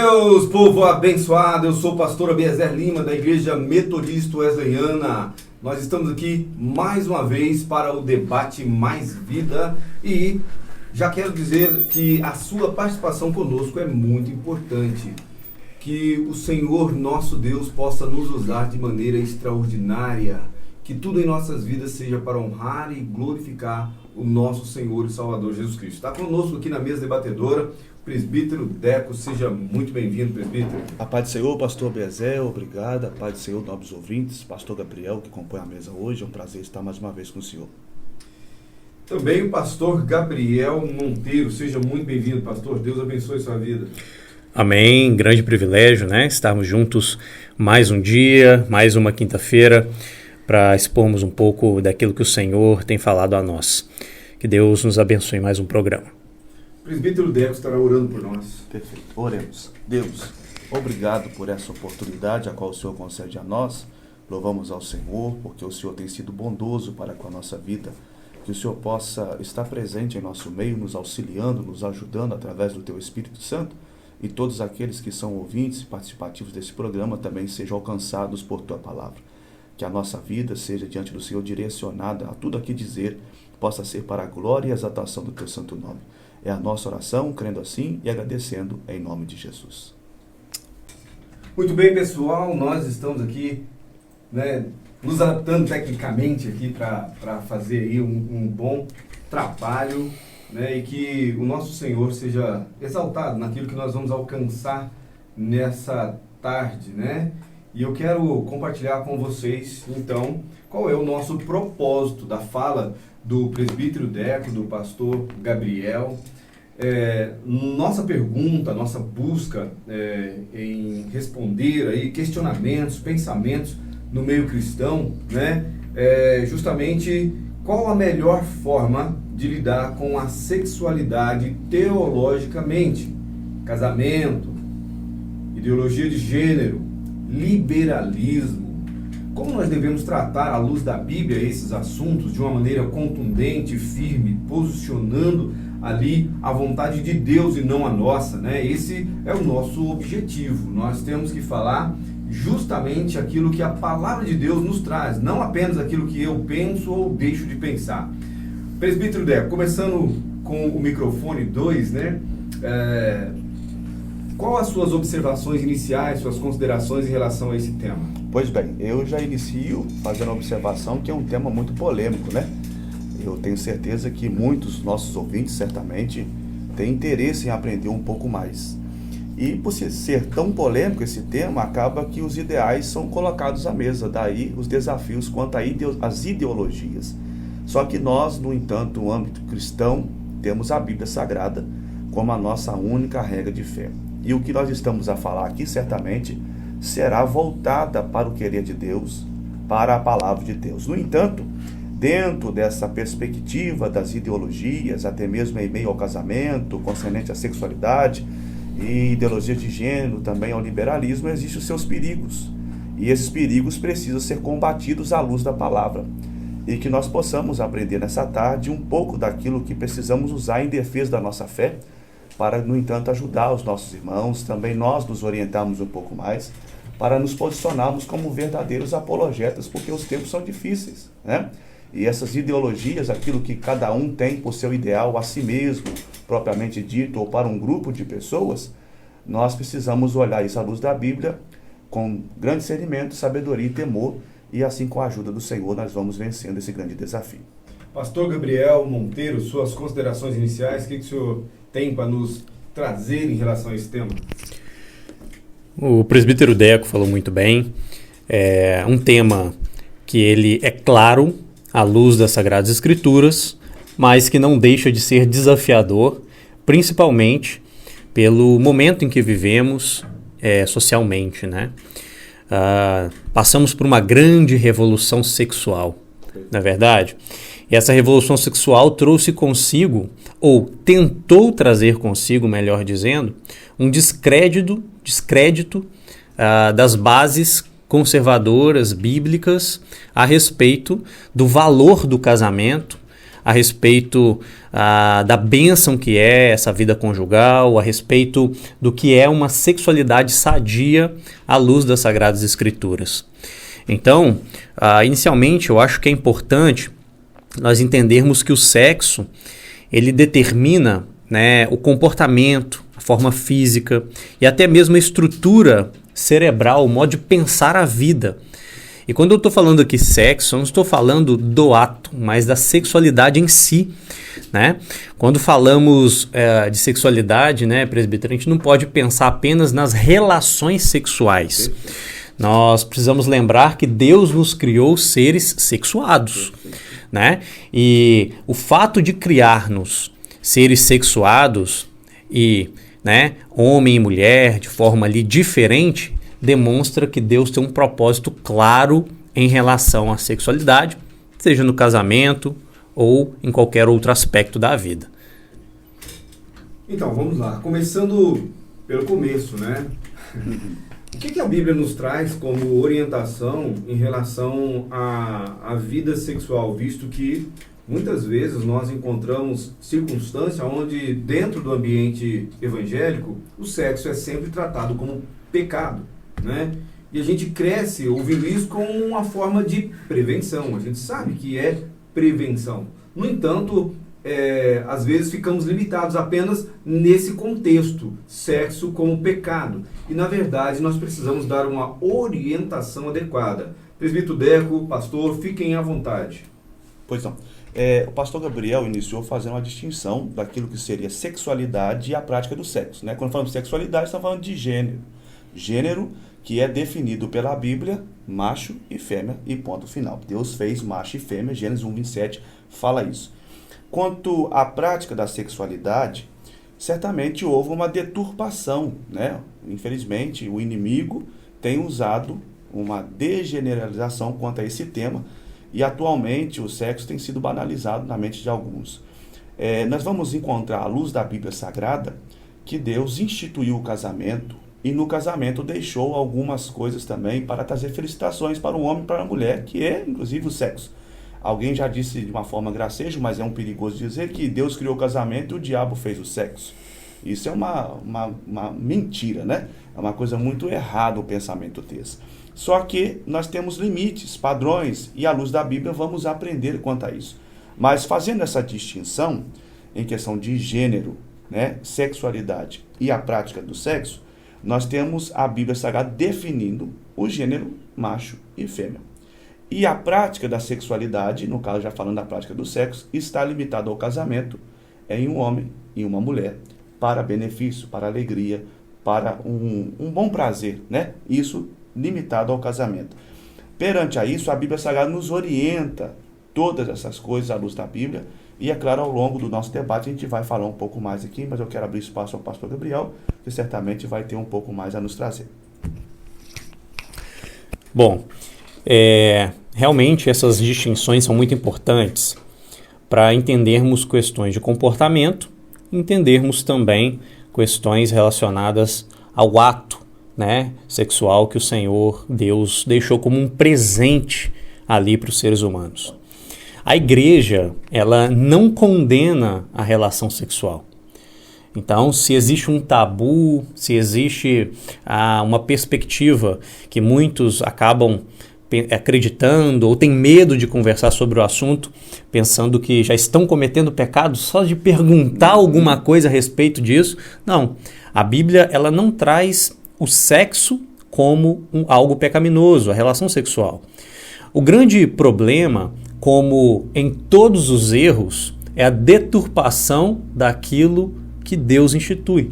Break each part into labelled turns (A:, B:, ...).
A: Deus, povo abençoado, eu sou o pastor Abiezer Lima, da Igreja Metodista Wesleyana. Nós estamos aqui mais uma vez para o debate Mais Vida e já quero dizer que a sua participação conosco é muito importante. Que o Senhor, nosso Deus, possa nos usar de maneira extraordinária. Que tudo em nossas vidas seja para honrar e glorificar o nosso Senhor e Salvador Jesus Cristo. Está conosco aqui na mesa debatedora o presbítero Deco. Seja muito bem-vindo, presbítero.
B: A paz do Senhor, pastor Abiezer, obrigado. A paz do Senhor, nobres ouvintes, pastor Gabriel, que compõe a mesa hoje. É um prazer estar mais uma vez com o senhor.
A: Também o pastor Gabriel Monteiro. Seja muito bem-vindo, pastor. Deus abençoe sua vida.
C: Amém, grande privilégio, né? Estarmos juntos mais um dia, mais uma quinta-feira, para expormos um pouco daquilo que o Senhor tem falado a nós. Que Deus nos abençoe em mais um programa.
A: O presbítero Deco estará orando por nós.
B: Perfeito, oremos. Deus, obrigado por essa oportunidade a qual o Senhor concede a nós. Louvamos ao Senhor, porque o Senhor tem sido bondoso para com a nossa vida. Que o Senhor possa estar presente em nosso meio, nos auxiliando, nos ajudando através do Teu Espírito Santo. E todos aqueles que são ouvintes e participativos desse programa também sejam alcançados por Tua Palavra. Que a nossa vida seja diante do Senhor direcionada a tudo aqui dizer, possa ser para a glória e a exaltação do Teu santo nome. É a nossa oração, crendo assim e agradecendo em nome de Jesus.
A: Muito bem, pessoal, nós estamos aqui, nos adaptando tecnicamente aqui para fazer aí um bom trabalho, e que o nosso Senhor seja exaltado naquilo que nós vamos alcançar nessa tarde, E eu quero compartilhar com vocês, então, qual é o nosso propósito da fala do presbítero Deco, do pastor Gabriel. Nossa pergunta, nossa busca em responder aí questionamentos, pensamentos no meio cristão, é justamente qual a melhor forma de lidar com a sexualidade teologicamente, casamento, ideologia de gênero, liberalismo. Como nós devemos tratar à luz da Bíblia esses assuntos de uma maneira contundente, firme, posicionando ali a vontade de Deus e não a nossa, Esse é o nosso objetivo. Nós temos que falar justamente aquilo que a palavra de Deus nos traz, não apenas aquilo que eu penso ou deixo de pensar. Presbítero Deco, começando com o microfone 2, qual as suas observações iniciais, suas considerações em relação a esse tema?
B: Pois bem, eu já inicio fazendo a observação que é um tema muito polêmico, Eu tenho certeza que muitos dos nossos ouvintes, certamente, têm interesse em aprender um pouco mais. E por ser tão polêmico esse tema, acaba que os ideais são colocados à mesa, daí os desafios quanto às ideologias. Só que nós, no entanto, no âmbito cristão, temos a Bíblia Sagrada como a nossa única regra de fé. E o que nós estamos a falar aqui, certamente, será voltada para o querer de Deus, para a palavra de Deus. No entanto, dentro dessa perspectiva das ideologias, até mesmo em meio ao casamento, concernente à sexualidade e ideologia de gênero, também ao liberalismo, existem os seus perigos. E esses perigos precisam ser combatidos à luz da palavra. E que nós possamos aprender nessa tarde um pouco daquilo que precisamos usar em defesa da nossa fé, para, no entanto, ajudar os nossos irmãos, também nós nos orientarmos um pouco mais, para nos posicionarmos como verdadeiros apologetas, porque os tempos são difíceis, E essas ideologias, aquilo que cada um tem por seu ideal a si mesmo, propriamente dito, ou para um grupo de pessoas, nós precisamos olhar isso à luz da Bíblia, com grande discernimento, sabedoria e temor, e assim, com a ajuda do Senhor, nós vamos vencendo esse grande desafio.
A: Pastor Gabriel Monteiro, suas considerações iniciais, o que o senhor tem para nos trazer em relação a esse tema?
C: O presbítero Deco falou muito bem. É um tema que ele é claro à luz das Sagradas Escrituras, mas que não deixa de ser desafiador, principalmente pelo momento em que vivemos socialmente, Passamos por uma grande revolução sexual, não é verdade? E essa revolução sexual trouxe consigo, ou tentou trazer consigo, melhor dizendo, um descrédito das bases conservadoras, bíblicas, a respeito do valor do casamento, a respeito da bênção que é essa vida conjugal, a respeito do que é uma sexualidade sadia à luz das Sagradas Escrituras. Então, inicialmente, eu acho que é importante nós entendermos que o sexo, ele determina, né, o comportamento, a forma física e até mesmo a estrutura cerebral, o modo de pensar a vida. E quando eu estou falando aqui sexo, eu não estou falando do ato, mas da sexualidade em si, né? Quando falamos de sexualidade, né, presbítero, a gente não pode pensar apenas nas relações sexuais. Nós precisamos lembrar que Deus nos criou seres sexuados, né? E o fato de criar-nos seres sexuados e, né, homem e mulher de forma ali diferente, demonstra que Deus tem um propósito claro em relação à sexualidade, seja no casamento ou em qualquer outro aspecto da vida.
A: Então, vamos lá. Começando pelo começo, né? O que a Bíblia nos traz como orientação em relação à vida sexual, visto que muitas vezes nós encontramos circunstâncias onde, dentro do ambiente evangélico, o sexo é sempre tratado como pecado, né? E a gente cresce ouvindo isso como uma forma de prevenção. A gente sabe que é prevenção. No entanto, às vezes ficamos limitados apenas nesse contexto, sexo como pecado. E, na verdade, nós precisamos dar uma orientação adequada. Presbítero Deco, pastor, fiquem à vontade.
B: Pois não. O pastor Gabriel iniciou fazendo uma distinção daquilo que seria sexualidade e a prática do sexo, né? Quando falamos de sexualidade, estamos falando de gênero. Gênero que é definido pela Bíblia, macho e fêmea, e ponto final. Deus fez macho e fêmea, Gênesis 1:27 fala isso. Quanto à prática da sexualidade, certamente houve uma deturpação, né? Infelizmente, o inimigo tem usado uma degeneralização quanto a esse tema, e atualmente o sexo tem sido banalizado na mente de alguns. Nós vamos encontrar, à luz da Bíblia Sagrada, que Deus instituiu o casamento, e no casamento deixou algumas coisas também para trazer felicitações para o homem e para a mulher, que é inclusive o sexo. Alguém já disse de uma forma gracejo, mas é um perigoso dizer que Deus criou o casamento e o diabo fez o sexo. Isso é uma mentira, né? É uma coisa muito errada o pensamento desse. Só que nós temos limites, padrões, e à luz da Bíblia vamos aprender quanto a isso. Mas fazendo essa distinção em questão de gênero, né, sexualidade e a prática do sexo, nós temos a Bíblia Sagrada definindo o gênero macho e fêmea. E a prática da sexualidade, no caso já falando da prática do sexo, está limitada ao casamento em um homem e uma mulher, para benefício, para alegria, para um bom prazer, né? Isso limitado ao casamento. Perante a isso, a Bíblia Sagrada nos orienta todas essas coisas à luz da Bíblia, e é claro, ao longo do nosso debate a gente vai falar um pouco mais aqui, mas eu quero abrir espaço ao pastor Gabriel, que certamente vai ter um pouco mais a nos trazer.
C: Bom, realmente essas distinções são muito importantes para entendermos questões de comportamento, entendermos também questões relacionadas ao ato, né, sexual que o Senhor Deus deixou como um presente ali para os seres humanos. A igreja, ela não condena a relação sexual. Então, se existe um tabu, se existe uma perspectiva que muitos acabam acreditando ou têm medo de conversar sobre o assunto, pensando que já estão cometendo pecado só de perguntar alguma coisa a respeito disso. Não, a Bíblia ela não traz o sexo como algo pecaminoso, a relação sexual. O grande problema, como em todos os erros, é a deturpação daquilo que Deus institui.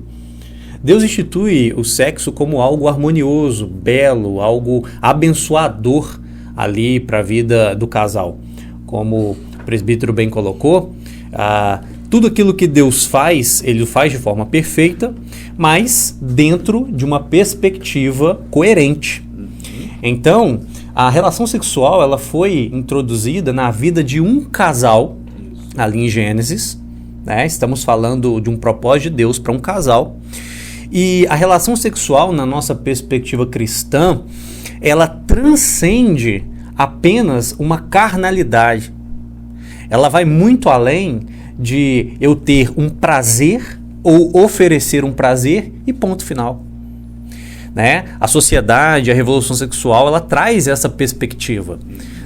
C: Deus institui o sexo como algo harmonioso, belo, algo abençoador ali para a vida do casal. Como o presbítero bem colocou, tudo aquilo que Deus faz, Ele faz de forma perfeita, mas dentro de uma perspectiva coerente. Então, a relação sexual ela foi introduzida na vida de um casal, ali em Gênesis, né? Estamos falando de um propósito de Deus para um casal. E a relação sexual, na nossa perspectiva cristã, ela transcende apenas uma carnalidade. ela vai muito além de eu ter um prazer ou oferecer um prazer e ponto final. Né? A sociedade, a revolução sexual, ela traz essa perspectiva,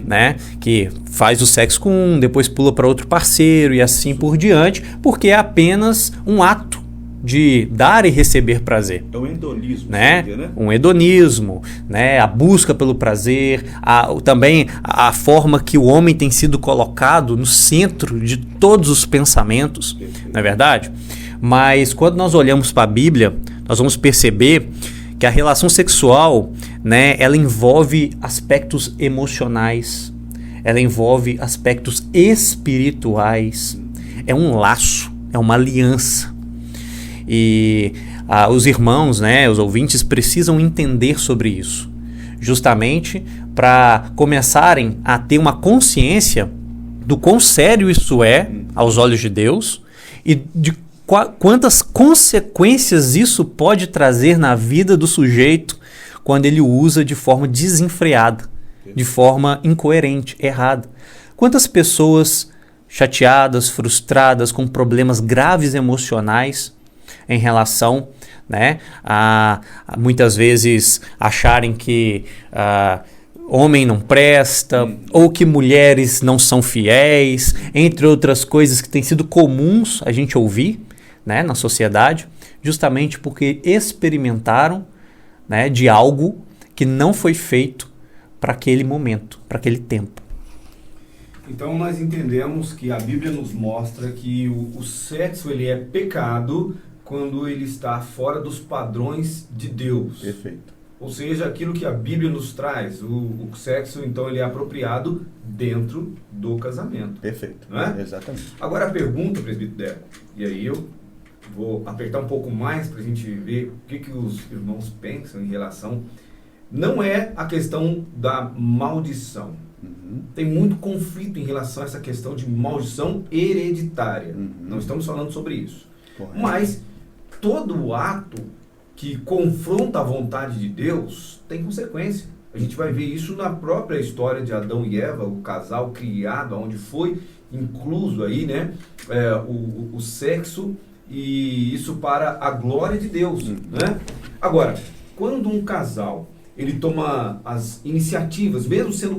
C: né? Que faz o sexo com um, depois pula para outro parceiro e assim por diante, porque é apenas um ato de dar e receber prazer.
B: É um hedonismo,
C: né?
B: Seria, né?
C: Um hedonismo, né? A busca pelo prazer, também a forma que o homem tem sido colocado no centro de todos os pensamentos,
B: Perfeito.
C: não é verdade? Mas quando nós olhamos para a Bíblia, nós vamos perceber que a relação sexual, né, ela envolve aspectos emocionais, ela envolve aspectos espirituais, é um laço, é uma aliança. E os irmãos, né, os ouvintes precisam entender sobre isso, justamente para começarem a ter uma consciência do quão sério isso é aos olhos de Deus e de quantas consequências isso pode trazer na vida do sujeito quando ele o usa de forma desenfreada, de forma incoerente, errada. Quantas pessoas chateadas, frustradas, com problemas graves emocionais em relação, né, a muitas vezes acharem que homem não presta, ou que mulheres não são fiéis, entre outras coisas que têm sido comuns a gente ouvir, né, na sociedade, justamente porque experimentaram, né, de algo que não foi feito para aquele momento, para aquele tempo.
A: Então nós entendemos que a Bíblia nos mostra que o sexo ele é pecado quando ele está fora dos padrões de Deus.
B: Perfeito.
A: Ou seja, aquilo que a Bíblia nos traz, o sexo, então, ele é apropriado dentro do casamento.
B: Perfeito.
A: Não é?
B: Exatamente.
A: Agora a pergunta, presbítero Deco, e aí eu vou apertar um pouco mais para a gente ver o que os irmãos pensam em relação, não é a questão da maldição. Tem muito conflito em relação a essa questão de maldição hereditária. Não estamos falando sobre isso.
B: Correto.
A: Mas todo ato que confronta a vontade de Deus tem consequência. A gente vai ver isso na própria história de Adão e Eva, o casal criado, onde foi incluso aí, né, o sexo, e isso para a glória de Deus. Né? Agora, quando um casal ele toma as iniciativas, mesmo sendo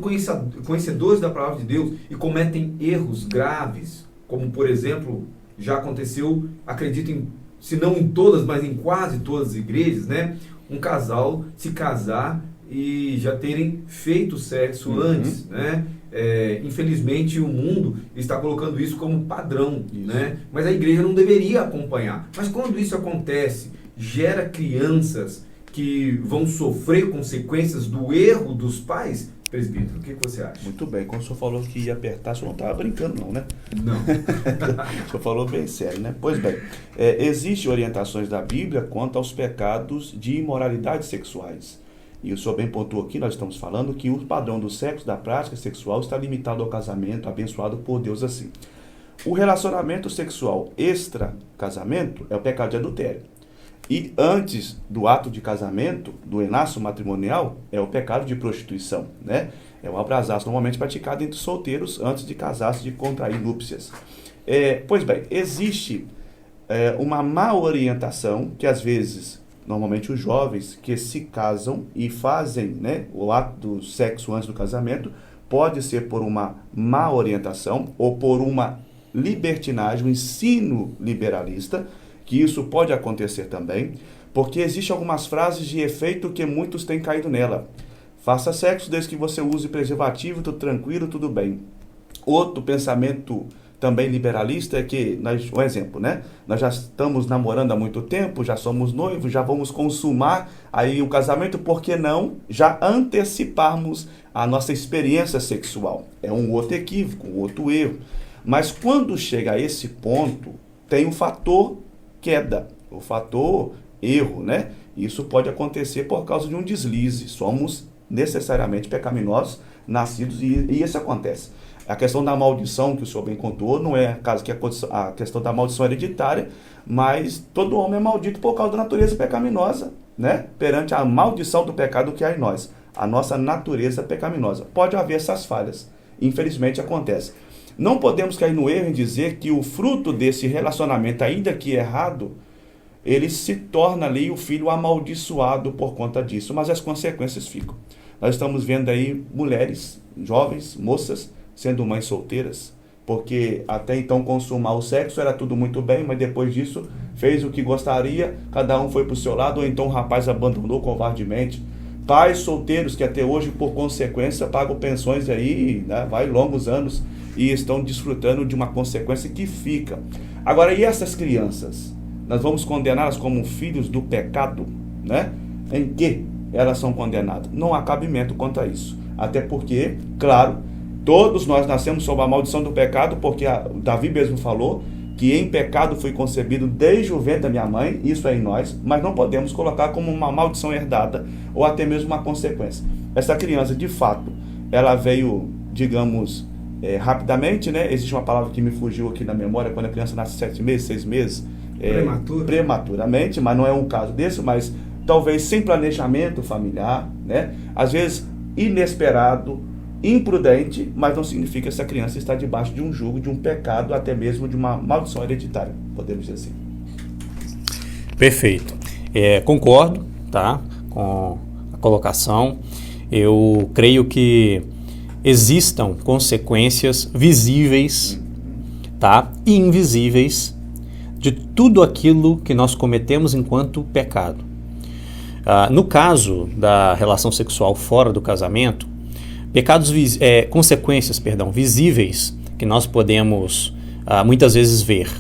A: conhecedores da palavra de Deus, e cometem erros graves, como por exemplo, já aconteceu, acredito se não em todas, mas em quase todas as igrejas, né? Um casal se casar e já terem feito sexo antes, né? Infelizmente o mundo está colocando isso como padrão, né? Mas a igreja não deveria acompanhar. Mas quando isso acontece, gera crianças que vão sofrer consequências do erro dos pais. Presbítero, o que você acha?
B: Muito bem, quando o senhor falou que ia apertar, o senhor não estava brincando não, né?
A: Não.
B: O senhor falou bem sério, né? Pois bem, existem orientações da Bíblia quanto aos pecados de imoralidades sexuais. E o senhor bem pontuou aqui, nós estamos falando que o padrão do sexo, da prática sexual, está limitado ao casamento, abençoado por Deus assim. O relacionamento sexual extra-casamento é o pecado de adultério. E antes do ato de casamento, do enlaço matrimonial, é o pecado de prostituição, né? É um abraço normalmente praticado entre solteiros antes de casar-se, de contrair núpcias. Pois bem, existe uma má orientação que às vezes, normalmente os jovens que se casam e fazem, né, o ato do sexo antes do casamento, pode ser por uma má orientação ou por uma libertinagem, um ensino liberalista, que isso pode acontecer também, porque existem algumas frases de efeito que muitos têm caído nela. Faça sexo desde que você use preservativo, tudo tranquilo, tudo bem. Outro pensamento também liberalista é que, um exemplo, né? Nós já estamos namorando há muito tempo, já somos noivos, já vamos consumar aí o casamento, por que não já anteciparmos a nossa experiência sexual? É um outro equívoco, um outro erro. Mas quando chega a esse ponto, tem um fator queda, o fator erro, né? Isso pode acontecer por causa de um deslize. Somos necessariamente pecaminosos, nascidos, e isso acontece. A questão da maldição, que o senhor bem contou, não é a questão da maldição hereditária, mas todo homem é maldito por causa da natureza pecaminosa, né? Perante a maldição do pecado que há em nós, a nossa natureza pecaminosa. Pode haver essas falhas, infelizmente acontece. não podemos cair no erro em dizer que o fruto desse relacionamento, ainda que errado, ele se torna ali o filho amaldiçoado por conta disso, mas as consequências ficam. Nós estamos vendo aí mulheres, jovens, moças, sendo mães solteiras, porque até então consumar o sexo era tudo muito bem, mas depois disso fez o que gostaria, cada um foi para o seu lado, ou então o rapaz abandonou covardemente. Pais solteiros que até hoje, por consequência, pagam pensões aí, né, vai longos anos, e estão desfrutando de uma consequência que fica. Agora, e essas crianças? Nós vamos condená-las como filhos do pecado, né? Em que elas são condenadas? Não há cabimento quanto a isso. Até porque, claro, todos nós nascemos sob a maldição do pecado, porque Davi mesmo falou que em pecado fui concebido desde o ventre da minha mãe, isso é em nós, mas não podemos colocar como uma maldição herdada ou até mesmo uma consequência. Essa criança, de fato, ela veio, digamos, rapidamente, né? Existe uma palavra que me fugiu aqui na memória, quando a criança nasce 7 meses, 6 meses, prematuramente, mas não é um caso desse, mas talvez sem planejamento familiar, né? Às vezes inesperado, imprudente, mas não significa que essa criança está debaixo de um jugo, de um pecado, até mesmo de uma maldição hereditária, podemos dizer assim.
C: Perfeito. Concordo, tá, com a colocação. Eu creio que existam consequências visíveis, tá, e invisíveis de tudo aquilo que nós cometemos enquanto pecado. No caso da relação sexual fora do casamento, consequências visíveis que nós podemos muitas vezes ver.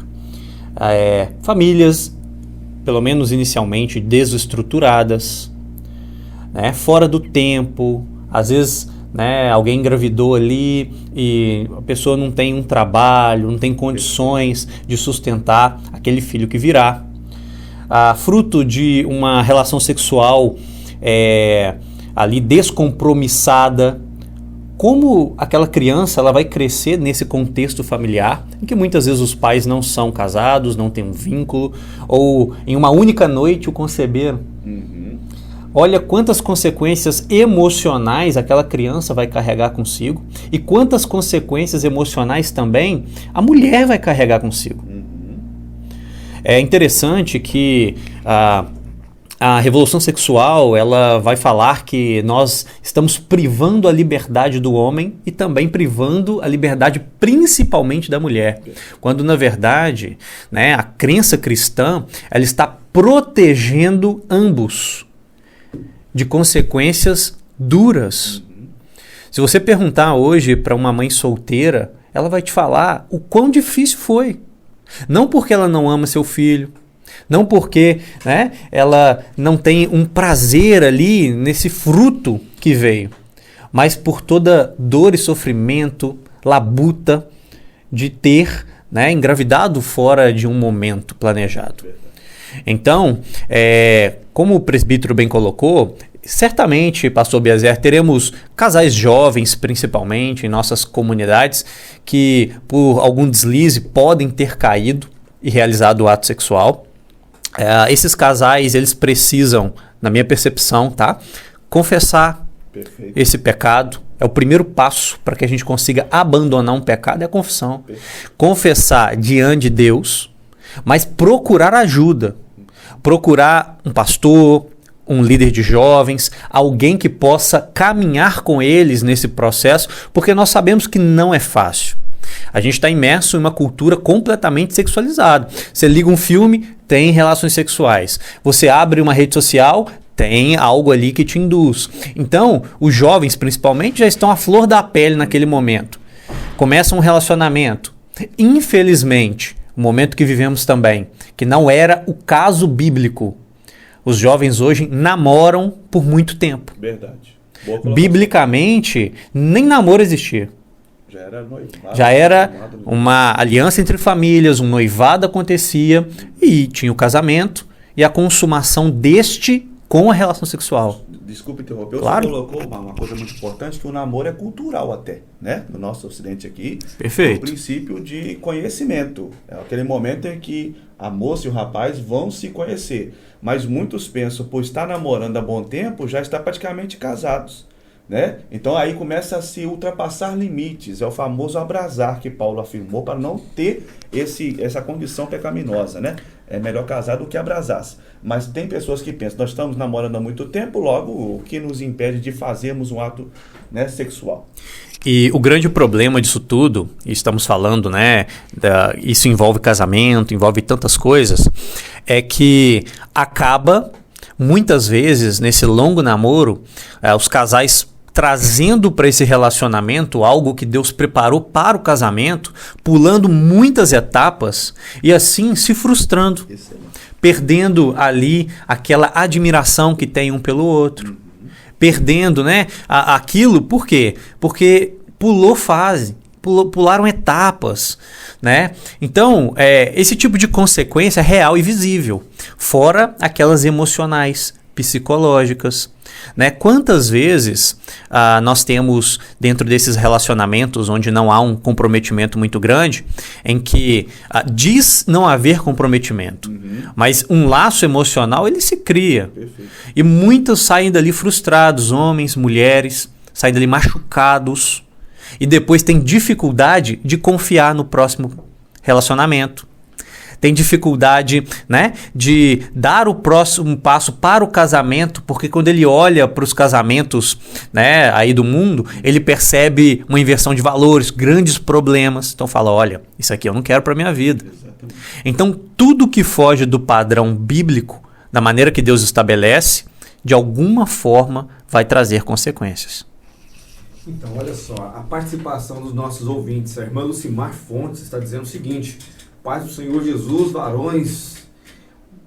C: Famílias, pelo menos inicialmente, desestruturadas, né, fora do tempo, às vezes, né, alguém engravidou ali e a pessoa não tem um trabalho, não tem condições de sustentar aquele filho que virá. Fruto de uma relação sexual ali descompromissada. Como aquela criança ela vai crescer nesse contexto familiar, em que muitas vezes os pais não são casados, não têm um vínculo, ou em uma única noite o conceberam. Olha quantas consequências emocionais aquela criança vai carregar consigo e quantas consequências emocionais também a mulher vai carregar consigo. É interessante que a revolução sexual ela vai falar que nós estamos privando a liberdade do homem e também privando a liberdade principalmente da mulher, quando na verdade, né, a crença cristã ela está protegendo ambos de consequências duras. Se você perguntar hoje para uma mãe solteira, ela vai te falar o quão difícil foi. Não porque ela não ama seu filho, não porque, né, ela não tem um prazer ali nesse fruto que veio, mas por toda dor e sofrimento, labuta de ter, né, engravidado fora de um momento planejado. Então, como o presbítero bem colocou, certamente, pastor Biazer, teremos casais jovens, principalmente, em nossas comunidades, que por algum deslize podem ter caído e realizado o ato sexual. Esses casais, eles precisam, na minha percepção, tá, confessar esse pecado. É o primeiro passo para que a gente consiga abandonar um pecado, é a confissão. Confessar diante de Deus, mas procurar ajuda. Procurar um pastor, um líder de jovens, alguém que possa caminhar com eles nesse processo, porque nós sabemos que não é fácil. A gente está imerso em uma cultura completamente sexualizada. Você liga um filme, tem relações sexuais. Você abre uma rede social, tem algo ali que te induz. Então, os jovens, principalmente, já estão à flor da pele naquele momento. Começa um relacionamento. Infelizmente, o momento que vivemos também, que não era o caso bíblico. Os jovens hoje namoram por muito tempo.
B: Verdade.
C: Biblicamente, nem namoro existia. Já era uma aliança entre famílias, um noivado acontecia e tinha o casamento e a consumação deste com a relação sexual.
B: Desculpe interromper,
C: claro.
B: Você colocou uma coisa muito importante, que o namoro é cultural até, né? No nosso ocidente aqui.
C: Perfeito.
B: O princípio de conhecimento. É aquele momento em que a moça e o rapaz vão se conhecer. Mas muitos pensam, por estar namorando há bom tempo, já está praticamente casados. né? Então aí começa a se ultrapassar limites, é o famoso abrasar que Paulo afirmou para não ter essa condição pecaminosa, né? É melhor casar do que abrasar-se. Mas tem pessoas que pensam, nós estamos namorando há muito tempo, logo o que nos impede de fazermos um ato, né, sexual?
C: E o grande problema disso tudo, e estamos falando, né, isso envolve casamento, envolve tantas coisas, é que acaba, muitas vezes, nesse longo namoro, os casais trazendo para esse relacionamento algo que Deus preparou para o casamento, pulando muitas etapas e assim se frustrando, perdendo ali aquela admiração que tem um pelo outro, perdendo, né, aquilo. Por quê? Porque pulou fase, pularam etapas, né? Então, esse tipo de consequência é real e visível, fora aquelas emocionais, psicológicas, né? Quantas vezes nós temos dentro desses relacionamentos onde não há um comprometimento muito grande, em que diz não haver comprometimento, mas um laço emocional ele se cria.
B: Perfeito.
C: E muitos saem dali frustrados, homens, mulheres, saem dali machucados e depois têm dificuldade de confiar no próximo relacionamento. Tem dificuldade, né, de dar o próximo passo para o casamento, porque quando ele olha para os casamentos, né, aí do mundo, ele percebe uma inversão de valores, grandes problemas. Então fala, olha, isso aqui eu não quero para a minha vida.
B: Exatamente.
C: Então tudo que foge do padrão bíblico, da maneira que Deus estabelece, de alguma forma vai trazer consequências.
A: Então, olha só, a participação dos nossos ouvintes. A irmã Lucimar Fontes está dizendo o seguinte: paz do Senhor Jesus, varões.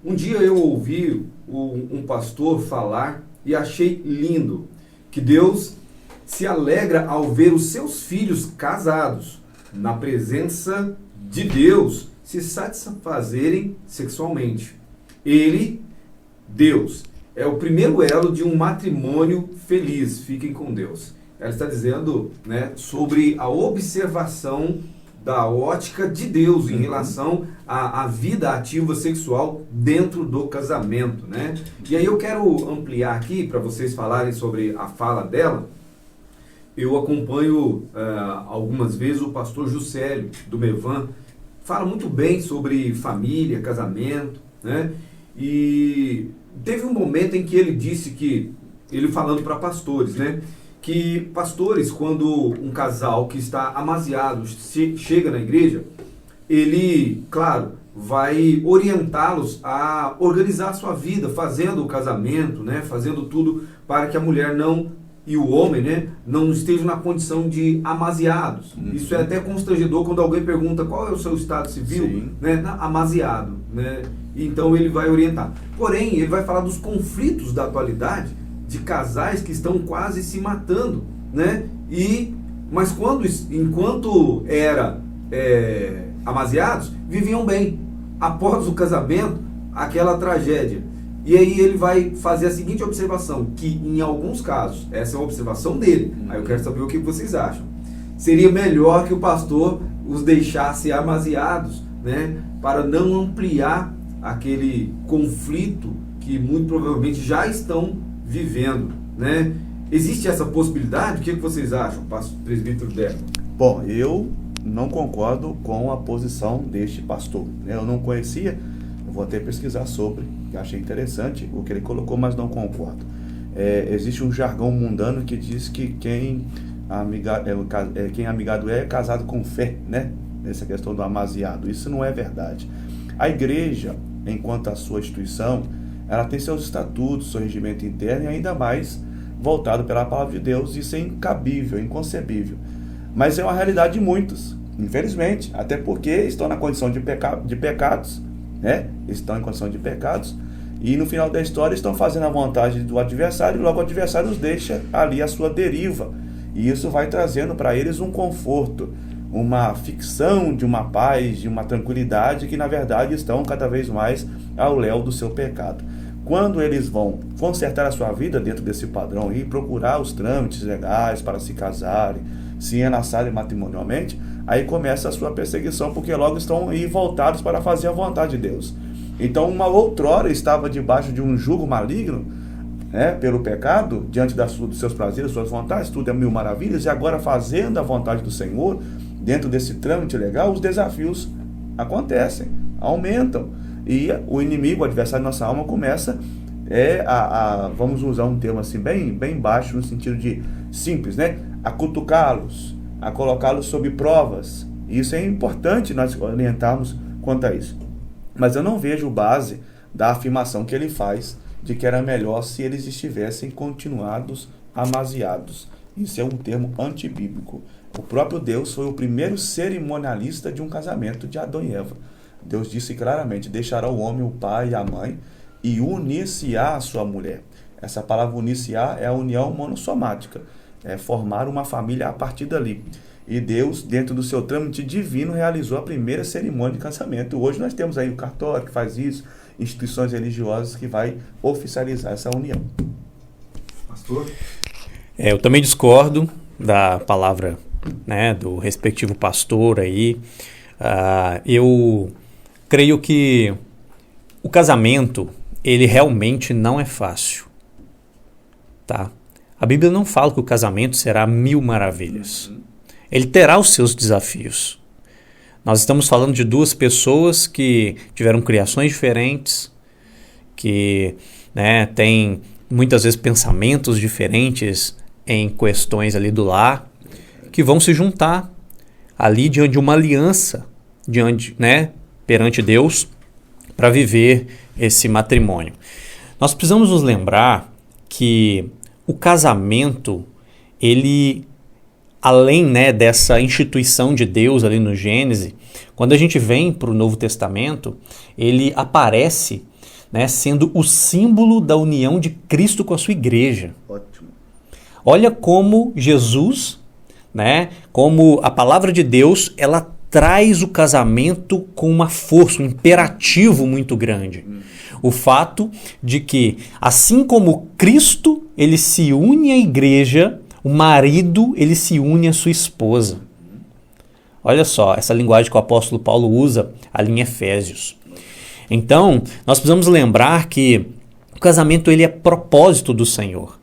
A: Um dia eu ouvi um pastor falar e achei lindo que Deus se alegra ao ver os seus filhos casados, na presença de Deus, se satisfazerem sexualmente. Ele, Deus, é o primeiro elo de um matrimônio feliz. Fiquem com Deus. Ela está dizendo, né, sobre a observação da ótica de Deus em relação à vida ativa sexual dentro do casamento, né? E aí eu quero ampliar aqui para vocês falarem sobre a fala dela. Eu acompanho algumas vezes o pastor Juscelio do Mevan, fala muito bem sobre família, casamento, né? E teve um momento em que ele disse que, ele falando para pastores, né, que pastores, quando um casal que está amasiado chega na igreja, ele, claro, vai orientá-los a organizar a sua vida, fazendo o casamento, né, fazendo tudo para que a mulher não, e o homem, né, não estejam na condição de amasiados. Isso é até constrangedor quando alguém pergunta qual é o seu estado civil, né, amasiado, né, então ele vai orientar. Porém, ele vai falar dos conflitos da atualidade, de casais que estão quase se matando, né? Mas enquanto amasiados, viviam bem. Após o casamento, aquela tragédia. E aí ele vai fazer a seguinte observação, que em alguns casos, essa é uma observação dele, aí eu quero saber o que vocês acham. Seria melhor que o pastor os deixasse amasiados, né? Para não ampliar aquele conflito que muito provavelmente já estão vivendo, né? Existe essa possibilidade? O que vocês acham, presbítero Deco?
B: Bom, eu não concordo com a posição deste pastor, né? Eu não conhecia, eu vou até pesquisar sobre, achei interessante o que ele colocou, mas não concordo. Existe um jargão mundano que diz que quem amigado é casado com fé, né? Essa questão do amasiado. Isso não é verdade. A igreja, enquanto a sua instituição, ela tem seus estatutos, seu regimento interno e ainda mais voltado pela palavra de Deus. Isso é incabível, inconcebível. Mas é uma realidade de muitos, infelizmente, até porque estão na condição de pecados, né? Estão em condição de pecados e no final da história estão fazendo a vontade do adversário e logo o adversário os deixa ali à sua deriva. E isso vai trazendo para eles um conforto, uma ficção de uma paz, de uma tranquilidade que na verdade estão cada vez mais ao léu do seu pecado. Quando eles vão consertar a sua vida dentro desse padrão e procurar os trâmites legais para se casarem, se enlaçarem matrimonialmente, aí começa a sua perseguição, porque logo estão aí voltados para fazer a vontade de Deus. Então, uma outrora estava debaixo de um jugo maligno, pelo pecado, diante dos seus prazeres, suas vontades, tudo é mil maravilhas, e agora fazendo a vontade do Senhor, dentro desse trâmite legal, os desafios acontecem, aumentam, e o inimigo, o adversário da nossa alma, começa vamos usar um termo assim, bem baixo, no sentido de simples, né? A cutucá-los, a colocá-los sob provas. Isso é importante nós orientarmos quanto a isso. Mas eu não vejo base da afirmação que ele faz de que era melhor se eles estivessem continuados amaziados. Isso é um termo antibíblico. O próprio Deus foi o primeiro cerimonialista de um casamento de Adão e Eva. Deus disse claramente: deixará o homem o pai e a mãe e unir-se-á a sua mulher. Essa palavra unir-se-á é a união monossomática, é formar uma família a partir dali. E Deus, dentro do seu trâmite divino, realizou a primeira cerimônia de casamento. Hoje nós temos aí o cartório que faz isso, instituições religiosas que vai oficializar essa união.
A: Pastor?
C: Eu também discordo da palavra, né, do respectivo pastor aí. Eu creio que o casamento, ele realmente não é fácil, tá? A Bíblia não fala que o casamento será mil maravilhas. Ele terá os seus desafios. Nós estamos falando de duas pessoas que tiveram criações diferentes, que, né, têm muitas vezes pensamentos diferentes em questões ali do lar, que vão se juntar ali diante de uma aliança, perante Deus, para viver esse matrimônio. Nós precisamos nos lembrar que o casamento, ele, além, né, dessa instituição de Deus ali no Gênesis, quando a gente vem para o Novo Testamento, ele aparece, né, sendo o símbolo da união de Cristo com a sua igreja.
B: Ótimo.
C: Olha como Jesus, né, como a palavra de Deus, ela traz o casamento com uma força, um imperativo muito grande. O fato de que, assim como Cristo, ele se une à igreja, o marido, ele se une à sua esposa. Olha só, essa linguagem que o apóstolo Paulo usa ali em Efésios. Então, nós precisamos lembrar que o casamento, ele é propósito do Senhor.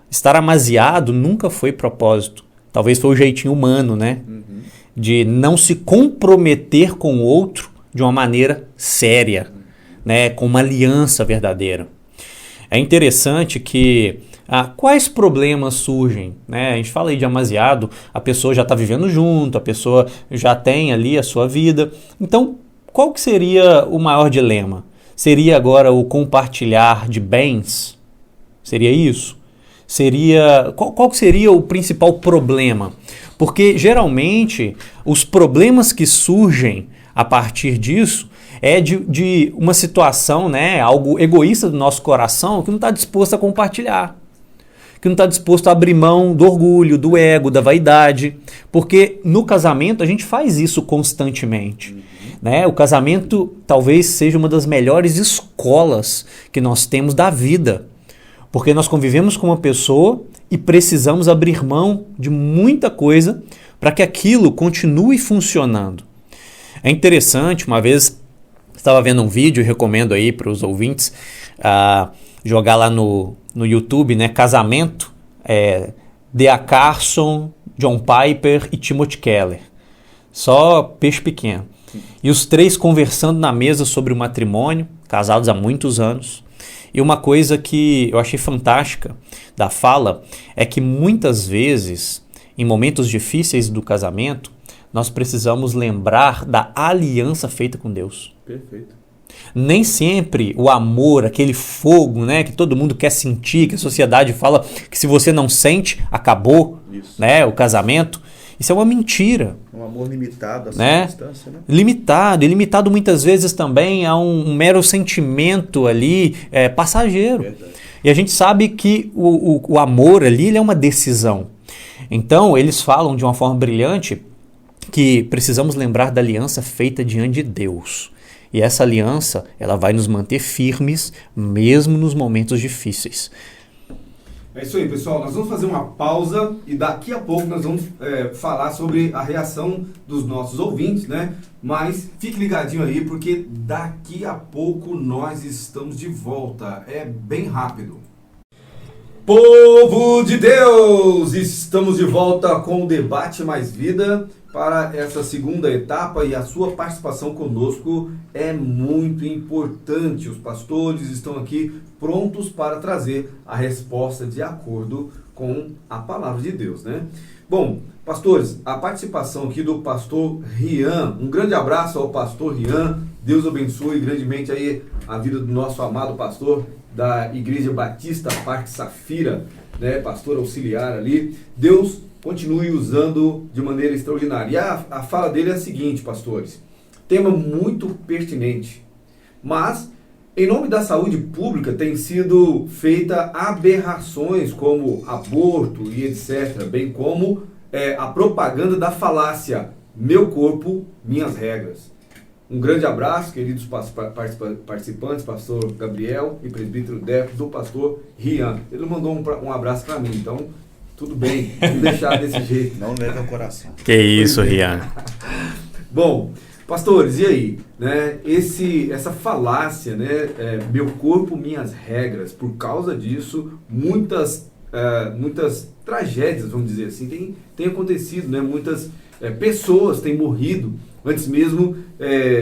C: Estar amaziado nunca foi propósito. Talvez foi o jeitinho humano, né? De não se comprometer com o outro de uma maneira séria, né? Com uma aliança verdadeira. É interessante que quais problemas surgem, né? A gente fala aí de amaziado, a pessoa já está vivendo junto, a pessoa já tem ali a sua vida. Então, qual que seria o maior dilema? Seria agora o compartilhar de bens? Seria isso? Qual que seria o principal problema? Porque geralmente os problemas que surgem a partir disso é de uma situação, né, algo egoísta do nosso coração, que não está disposto a compartilhar, que não está disposto a abrir mão do orgulho, do ego, da vaidade, porque no casamento a gente faz isso constantemente. Né? O casamento talvez seja uma das melhores escolas que nós temos da vida, porque nós convivemos com uma pessoa e precisamos abrir mão de muita coisa para que aquilo continue funcionando. É interessante, uma vez estava vendo um vídeo, e recomendo aí para os ouvintes jogar lá no YouTube, né, Casamento, D.A. Carson, John Piper e Timothy Keller. Só peixe pequeno. E os três conversando na mesa sobre o matrimônio, casados há muitos anos. E uma coisa que eu achei fantástica da fala é que muitas vezes, em momentos difíceis do casamento, nós precisamos lembrar da aliança feita com Deus.
B: Perfeito.
C: Nem sempre o amor, aquele fogo, né, que todo mundo quer sentir, que a sociedade fala que se você não sente, acabou, né, o casamento. Isso é uma mentira.
B: Um amor limitado, a
C: né?
B: distância, né?
C: Limitado muitas vezes também a um mero sentimento ali passageiro.
B: Verdade.
C: E a gente sabe que o amor ali ele é uma decisão. Então, eles falam de uma forma brilhante que precisamos lembrar da aliança feita diante de Deus. E essa aliança, ela vai nos manter firmes mesmo nos momentos difíceis.
A: É isso aí, pessoal. Nós vamos fazer uma pausa e daqui a pouco nós vamos falar sobre a reação dos nossos ouvintes, né? Mas fique ligadinho aí, porque daqui a pouco nós estamos de volta. É bem rápido. Povo de Deus! Estamos de volta com o Debate Mais Vida para essa segunda etapa e a sua participação conosco é muito importante. Os pastores estão aqui prontos para trazer a resposta de acordo com a palavra de Deus, né? Bom, pastores, a participação aqui do pastor Rian, um grande abraço ao pastor Rian, Deus abençoe grandemente aí a vida do nosso amado pastor da Igreja Batista Parque Safira, né, pastor auxiliar ali. Deus continue usando de maneira extraordinária. E a fala dele é a seguinte, pastores, tema muito pertinente, mas em nome da saúde pública tem sido feita aberrações como aborto e etc, bem como a propaganda da falácia, meu corpo, minhas regras. Um grande abraço, queridos participantes, pastor Gabriel e presbítero Deco, do pastor Rian. Ele mandou um abraço para mim, então tudo bem, vamos deixar desse jeito.
B: Não leve ao coração.
C: Que isso, Rian.
A: Bom, pastores, e aí? Né, essa falácia, né, meu corpo, minhas regras, por causa disso, muitas tragédias, vamos dizer assim, tem acontecido, né, muitas pessoas têm morrido antes mesmo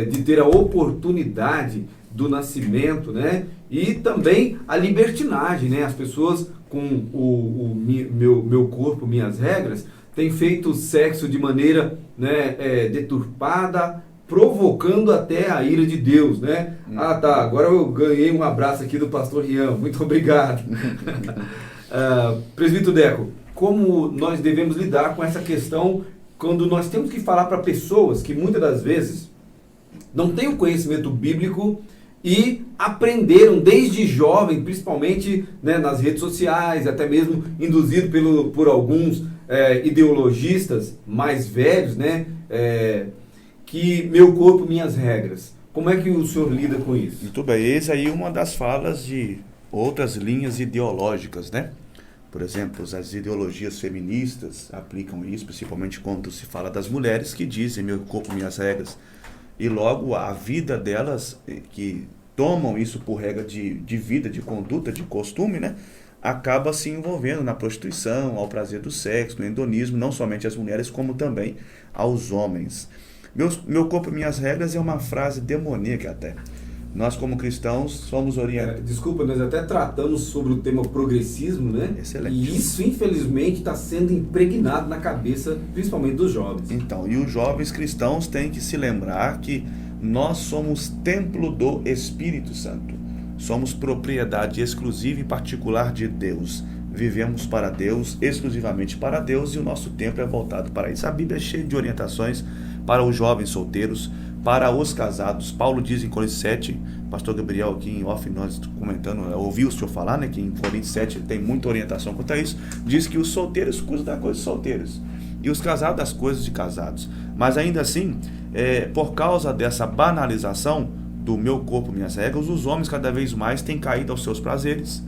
A: de ter a oportunidade do nascimento, né? E também a libertinagem, né? As pessoas com o meu corpo, minhas regras, têm feito sexo de maneira, né, deturpada, provocando até a ira de Deus, né? Ah, tá, agora eu ganhei um abraço aqui do pastor Rian, muito obrigado. Presbítero Deco, como nós devemos lidar com essa questão quando nós temos que falar para pessoas que muitas das vezes não têm o conhecimento bíblico e aprenderam desde jovem, principalmente, né, nas redes sociais, até mesmo induzido por alguns ideologistas mais velhos, né, que meu corpo, minhas regras. Como é que o senhor lida com isso?
B: Muito bem, esse aí é uma das falas de outras linhas ideológicas, né? Por exemplo, as ideologias feministas aplicam isso, principalmente quando se fala das mulheres que dizem meu corpo, minhas regras. E logo a vida delas, que tomam isso por regra de vida, de conduta, de costume, né, acaba se envolvendo na prostituição, ao prazer do sexo, no hedonismo, não somente as mulheres, como também aos homens. Meu corpo, minhas regras é uma frase demoníaca até. Nós, como cristãos, somos orientados...
A: Desculpa, nós até tratamos sobre o tema progressismo, né?
B: Excelente.
A: E isso, infelizmente, está sendo impregnado na cabeça, principalmente dos jovens.
B: Então, e os jovens cristãos têm que se lembrar que nós somos templo do Espírito Santo. Somos propriedade exclusiva e particular de Deus. Vivemos para Deus, exclusivamente para Deus, e o nosso tempo é voltado para isso. A Bíblia é cheia de orientações para os jovens solteiros, para os casados. Paulo diz em Coríntios 7, pastor Gabriel aqui em off, nós comentando, ouvi o senhor falar, né, que em Coríntios 7 tem muita orientação quanto a isso, diz que os solteiros cuidam das coisas de solteiros e os casados das coisas de casados. Mas ainda assim, por causa dessa banalização do meu corpo, minhas regras, os homens cada vez mais têm caído aos seus prazeres.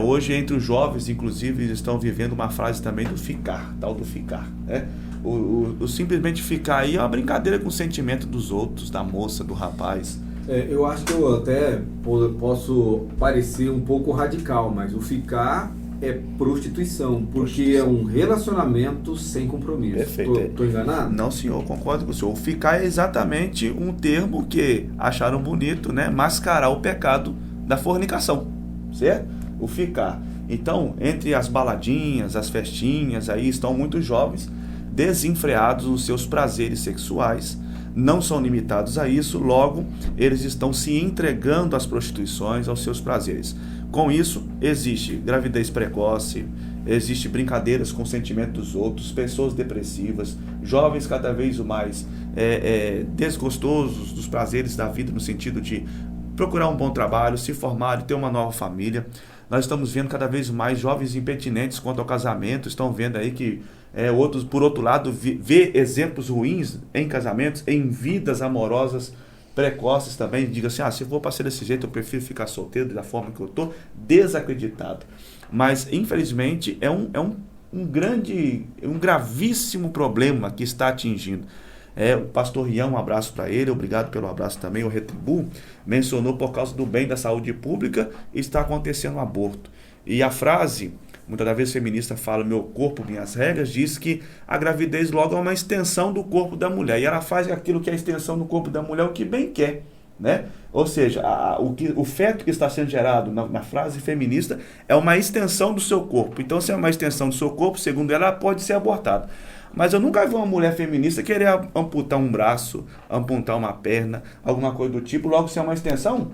B: Hoje, entre os jovens, inclusive, estão vivendo uma frase também do ficar, tal do ficar, né? O simplesmente ficar aí é uma brincadeira com o sentimento dos outros, da moça, do rapaz.
A: Eu acho que eu até posso parecer um pouco radical, mas o ficar é prostituição, porque é um relacionamento sem compromisso.
B: Perfeito.
A: Estou enganado?
B: Não, senhor, concordo com o senhor. O ficar é exatamente um termo que acharam bonito, né? Mascarar o pecado da fornicação, certo? O ficar. Então, entre as baladinhas, as festinhas, aí estão muitos jovens desenfreados nos seus prazeres sexuais, não são limitados a isso, logo eles estão se entregando às prostituições, aos seus prazeres. Com isso, existe gravidez precoce, existe brincadeiras com o sentimento dos outros, pessoas depressivas, jovens cada vez mais desgostosos dos prazeres da vida, no sentido de procurar um bom trabalho, se formar e ter uma nova família. Nós estamos vendo cada vez mais jovens impertinentes quanto ao casamento, estão vendo aí que outros, por outro lado, vê exemplos ruins em casamentos, em vidas amorosas precoces também, diga assim, se eu vou para ser desse jeito, eu prefiro ficar solteiro da forma que eu estou, desacreditado. Mas, infelizmente, é um gravíssimo problema que está atingindo. O pastor Rian, um abraço para ele, obrigado pelo abraço também, eu retribuo, mencionou por causa do bem da saúde pública, está acontecendo um aborto. E a frase, muitas das vezes feminista fala, meu corpo, minhas regras, diz que a gravidez logo é uma extensão do corpo da mulher, e ela faz aquilo que é a extensão do corpo da mulher, o que bem quer, né? Ou seja, o feto que está sendo gerado na frase feminista é uma extensão do seu corpo. Então, se é uma extensão do seu corpo, segundo ela pode ser abortado. Mas eu nunca vi uma mulher feminista querer amputar um braço, amputar uma perna, alguma coisa do tipo. Logo, se é uma extensão,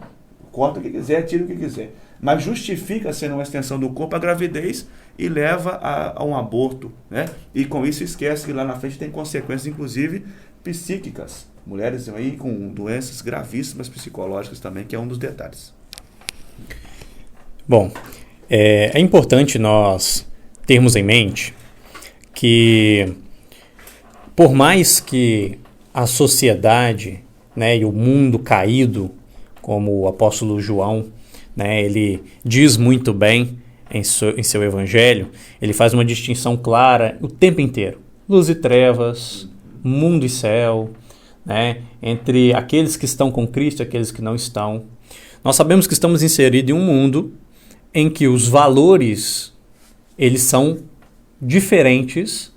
B: corta o que quiser, tira o que quiser. Mas justifica sendo uma extensão do corpo a gravidez e leva a um aborto, né? E com isso esquece que lá na frente tem consequências, inclusive, psíquicas. Mulheres aí com doenças gravíssimas psicológicas também, que é um dos detalhes.
C: Bom, é importante nós termos em mente que, por mais que a sociedade, né, e o mundo caído, como o apóstolo João, né, ele diz muito bem em seu evangelho, ele faz uma distinção clara o tempo inteiro. Luz e trevas, mundo e céu, né, entre aqueles que estão com Cristo e aqueles que não estão. Nós sabemos que estamos inseridos em um mundo em que os valores, eles são diferentes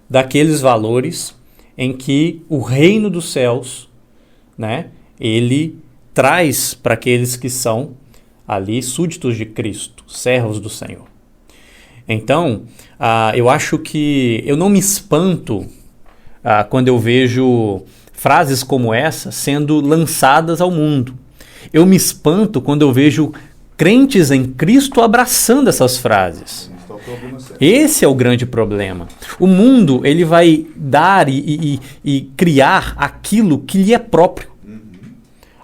C: daqueles valores em que o reino dos céus, né, ele traz para aqueles que são ali súditos de Cristo, servos do Senhor. Então, eu acho que eu não me espanto quando eu vejo frases como essa sendo lançadas ao mundo. Eu me espanto quando eu vejo crentes em Cristo abraçando essas frases. Esse é o grande problema. O mundo, ele vai dar e criar aquilo que lhe é próprio.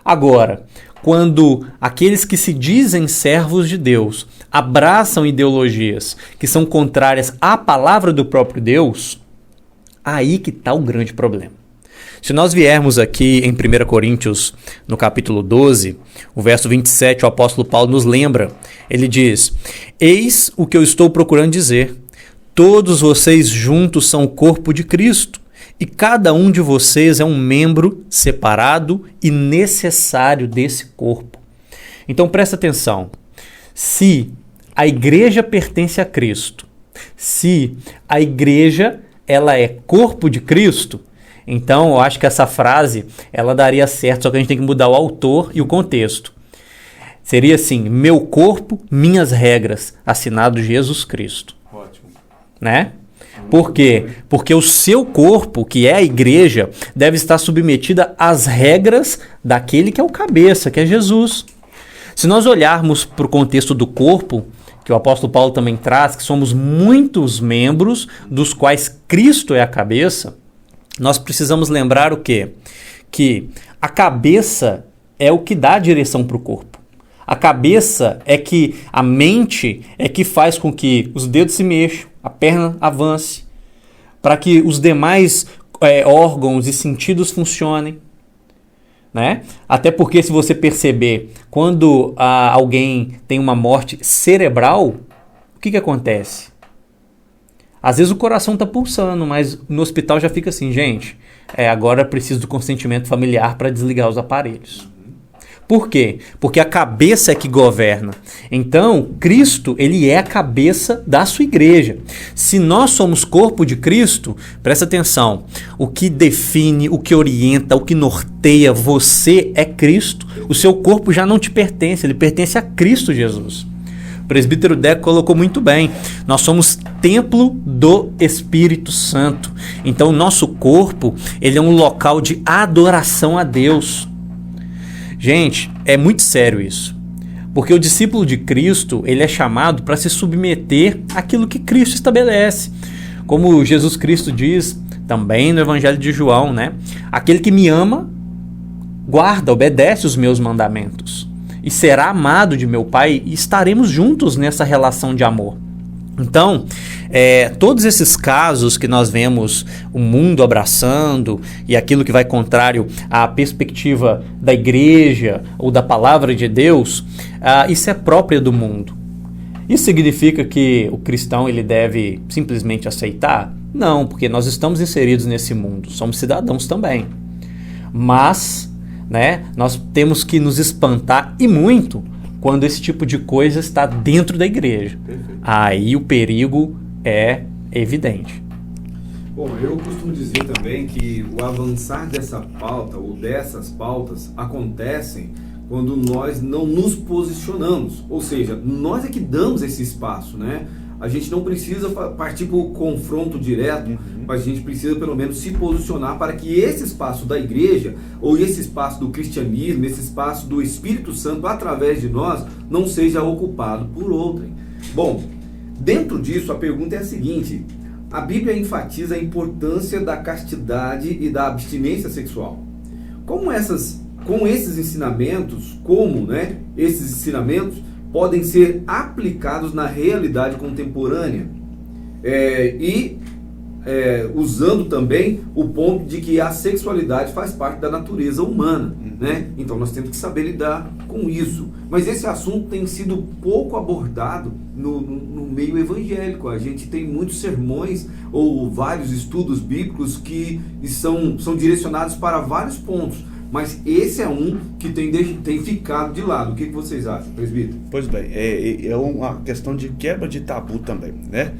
C: Agora, quando aqueles que se dizem servos de Deus abraçam ideologias que são contrárias à palavra do próprio Deus, aí que está o grande problema. Se nós viermos aqui em 1 Coríntios, no capítulo 12, o verso 27, o apóstolo Paulo nos lembra, ele diz: eis o que eu estou procurando dizer, todos vocês juntos são o corpo de Cristo, e cada um de vocês é um membro separado e necessário desse corpo. Então presta atenção, se a igreja pertence a Cristo, se a igreja ela é corpo de Cristo, então eu acho que essa frase ela daria certo, só que a gente tem que mudar o autor e o contexto. Seria assim: meu corpo, minhas regras, assinado Jesus Cristo.
A: Ótimo.
C: Né? Por quê? Porque o seu corpo, que é a igreja, deve estar submetida às regras daquele que é o cabeça, que é Jesus. Se nós olharmos para o contexto do corpo, que o apóstolo Paulo também traz, que somos muitos membros, dos quais Cristo é a cabeça, nós precisamos lembrar o quê? Que a cabeça é o que dá a direção para o corpo. A cabeça é que, a mente é que faz com que os dedos se mexam, a perna avance, para que os demais órgãos e sentidos funcionem. Né? Até porque, se você perceber, quando alguém tem uma morte cerebral, o que acontece? Às vezes o coração está pulsando, mas no hospital já fica assim: gente, agora preciso do consentimento familiar para desligar os aparelhos. Por quê? Porque a cabeça é que governa. Então, Cristo, ele é a cabeça da sua igreja. Se nós somos corpo de Cristo, presta atenção, o que define, o que orienta, o que norteia você é Cristo. O seu corpo já não te pertence, ele pertence a Cristo Jesus. O presbítero Deco colocou muito bem. Nós somos templo do Espírito Santo. Então, o nosso corpo, ele é um local de adoração a Deus. Gente, é muito sério isso, porque o discípulo de Cristo, ele é chamado para se submeter àquilo que Cristo estabelece. Como Jesus Cristo diz também no Evangelho de João, né? Aquele que me ama, guarda, obedece os meus mandamentos e será amado de meu Pai, e estaremos juntos nessa relação de amor. Então, todos esses casos que nós vemos o mundo abraçando e aquilo que vai contrário à perspectiva da igreja ou da palavra de Deus, isso é próprio do mundo. Isso significa que o cristão ele deve simplesmente aceitar? Não, porque nós estamos inseridos nesse mundo, somos cidadãos também. Mas, nós temos que nos espantar e muito quando esse tipo de coisa está dentro da igreja.
B: Perfeito.
C: Aí o perigo é evidente.
A: Bom, eu costumo dizer também que o avançar dessa pauta ou dessas pautas acontecem quando nós não nos posicionamos, ou seja, nós é que damos esse espaço, né? A gente não precisa partir para o confronto direto, mas a gente precisa pelo menos se posicionar para que esse espaço da igreja, ou esse espaço do cristianismo, esse espaço do Espírito Santo através de nós, não seja ocupado por outrem. Bom, dentro disso a pergunta é a seguinte: a Bíblia enfatiza a importância da castidade e da abstinência sexual. Com esses ensinamentos, esses ensinamentos podem ser aplicados na realidade contemporânea usando também o ponto de que a sexualidade faz parte da natureza humana, né? Então nós temos que saber lidar com isso. Mas esse assunto tem sido pouco abordado no meio evangélico. A gente tem muitos sermões ou vários estudos bíblicos que são direcionados para vários pontos. Mas esse é um que tem ficado de lado. O que vocês acham, presbítero?
B: Pois bem, é uma questão de quebra de tabu também, né?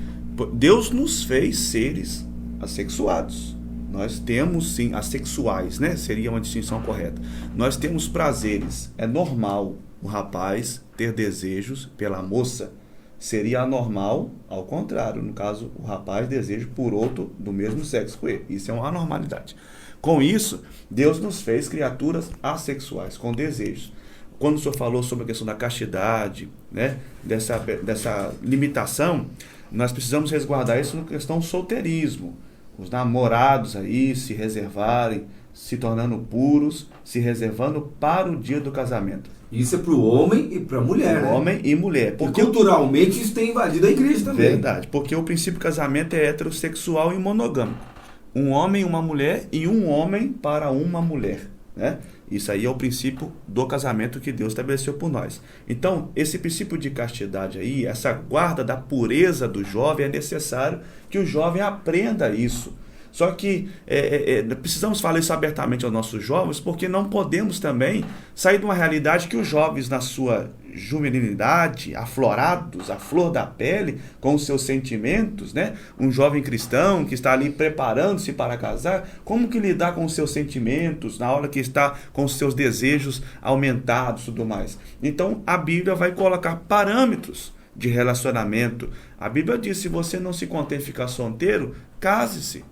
B: Deus nos fez seres assexuados. Nós temos sim assexuais, né? Seria uma distinção correta. Nós temos prazeres. É normal o rapaz ter desejos pela moça. Seria anormal, ao contrário, no caso, o rapaz deseja por outro do mesmo sexo que ele. Isso é uma anormalidade. Com isso, Deus nos fez criaturas assexuais, com desejos. Quando o senhor falou sobre a questão da castidade, né, dessa limitação, nós precisamos resguardar isso na questão do solteirismo. Os namorados aí se reservarem, se tornando puros, se reservando para o dia do casamento.
A: Isso é para o homem e para a mulher, né?
B: Homem e mulher.
A: Porque culturalmente isso tem invadido a igreja também.
B: Verdade, porque o princípio do casamento é heterossexual e monogâmico. Um homem e uma mulher e um homem para uma mulher, né? Isso aí é o princípio do casamento que Deus estabeleceu por nós. Então, esse princípio de castidade aí, essa guarda da pureza do jovem, é necessário que o jovem aprenda isso. Só que precisamos falar isso abertamente aos nossos jovens, porque não podemos também sair de uma realidade que os jovens, na sua juvenilidade, aflorados, a flor da pele, com os seus sentimentos, né? Um jovem cristão que está ali preparando-se para casar, como que lidar com os seus sentimentos na hora que está com os seus desejos aumentados e tudo mais? Então, a Bíblia vai colocar parâmetros de relacionamento. A Bíblia diz: se você não se contém em ficar solteiro, case-se.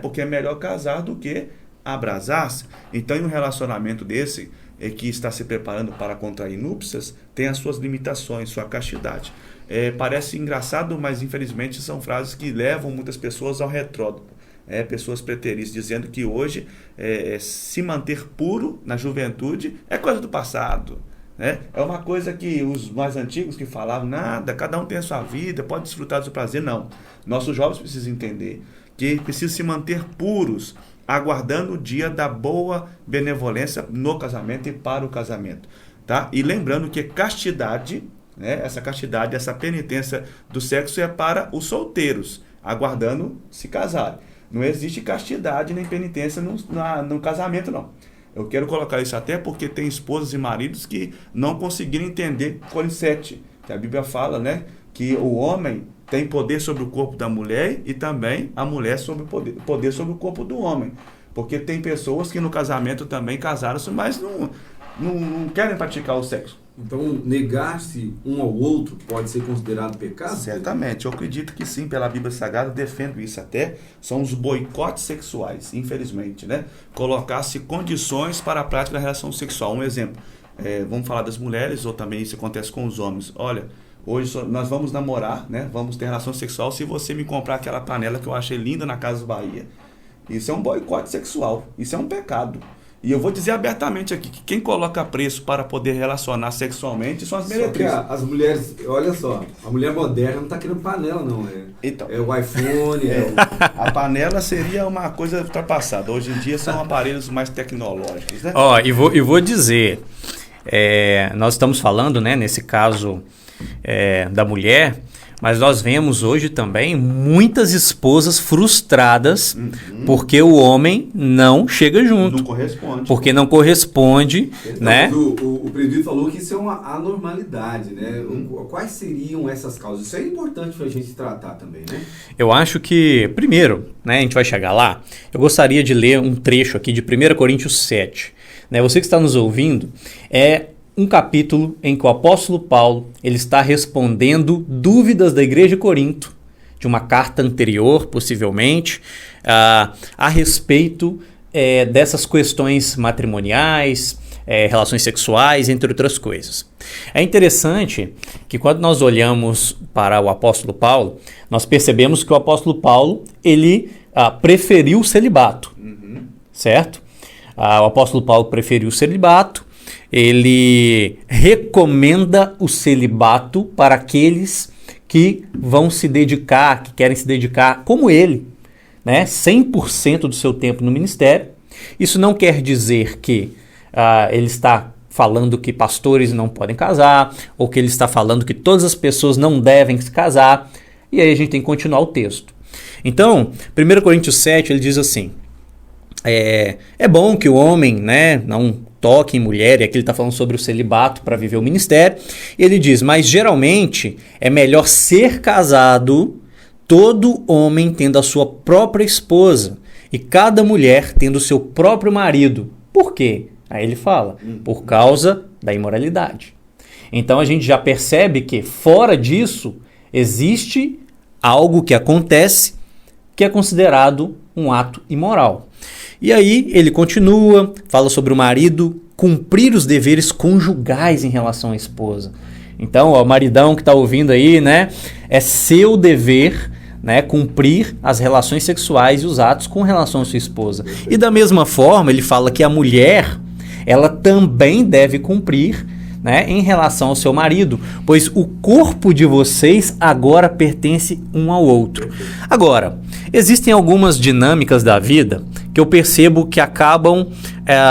B: Porque é melhor casar do que abrasar-se. Então, em um relacionamento desse, que está se preparando para contrair núpcias, tem as suas limitações, sua castidade. Parece engraçado, mas infelizmente são frases que levam muitas pessoas ao retrógrado. Pessoas preteristas dizendo que hoje se manter puro na juventude é coisa do passado. É uma coisa que os mais antigos que falavam, nada, cada um tem a sua vida, pode desfrutar do seu prazer. Não. Nossos jovens precisam entender que precisam se manter puros, aguardando o dia da boa benevolência no casamento e para o casamento. Tá? E lembrando que castidade, essa castidade, essa penitência do sexo é para os solteiros, aguardando se casarem. Não existe castidade nem penitência no casamento, não. Eu quero colocar isso até porque tem esposas e maridos que não conseguiram entender Coríntios 7, que a Bíblia fala, né, que o homem tem poder sobre o corpo da mulher e também a mulher sobre poder sobre o corpo do homem. Porque tem pessoas que no casamento também casaram-se, mas não querem praticar o sexo.
A: Então, negar-se um ao outro pode ser considerado pecado?
B: Certamente, eu acredito que sim, pela Bíblia Sagrada, defendo isso até. São os boicotes sexuais, infelizmente, né? Colocar-se condições para a prática da relação sexual. Um exemplo, vamos falar das mulheres, ou também isso acontece com os homens. Olha, hoje nós vamos namorar, né? Vamos ter relação sexual se você me comprar aquela panela que eu achei linda na Casa Bahia. Isso é um boicote sexual, isso é um pecado. E eu vou dizer abertamente aqui que quem coloca preço para poder relacionar sexualmente são as
A: Só que
B: meretrizes.
A: as mulheres, olha só, a mulher moderna não tá querendo panela, não.
B: Então,
A: É o iPhone,
B: a panela seria uma coisa ultrapassada. Hoje em dia são aparelhos mais tecnológicos, né?
C: Ó, e vou dizer, nós estamos falando, né, nesse caso da mulher, mas nós vemos hoje também muitas esposas frustradas porque o homem não chega junto.
B: Não corresponde.
C: Porque não corresponde,
A: Então,
C: né?
A: mas o presbítero falou que isso é uma anormalidade, né? Quais seriam essas causas? Isso é importante para a gente tratar também, né?
C: Eu acho que, primeiro, né, a gente vai chegar lá, eu gostaria de ler um trecho aqui de 1 Coríntios 7. Né? Você que está nos ouvindo, é um capítulo em que o apóstolo Paulo ele está respondendo dúvidas da igreja de Corinto, de uma carta anterior, possivelmente, a respeito dessas questões matrimoniais, relações sexuais, entre outras coisas. É interessante que quando nós olhamos para o apóstolo Paulo, nós percebemos que o apóstolo Paulo ele preferiu o celibato, certo? O apóstolo Paulo preferiu o celibato. Ele recomenda o celibato para aqueles que vão se dedicar, que querem se dedicar como ele, né? 100% do seu tempo no ministério. Isso não quer dizer que ele está falando que pastores não podem casar, ou que ele está falando que todas as pessoas não devem se casar. E aí a gente tem que continuar o texto. Então, 1 Coríntios 7, ele diz assim, é bom que o homem, né, não toque em mulher, e aqui ele está falando sobre o celibato para viver o ministério, e ele diz, mas geralmente é melhor ser casado, todo homem tendo a sua própria esposa, e cada mulher tendo o seu próprio marido. Por quê? Aí ele fala, por causa da imoralidade. Então a gente já percebe que fora disso existe algo que acontece que é considerado um ato imoral. E aí ele continua, fala sobre o marido cumprir os deveres conjugais em relação à esposa. Então, o maridão que está ouvindo aí, né, é seu dever, né, cumprir as relações sexuais e os atos com relação à sua esposa. E da mesma forma, ele fala que a mulher, ela também deve cumprir, né, em relação ao seu marido, pois o corpo de vocês agora pertence um ao outro. Agora, existem algumas dinâmicas da vida que eu percebo que acabam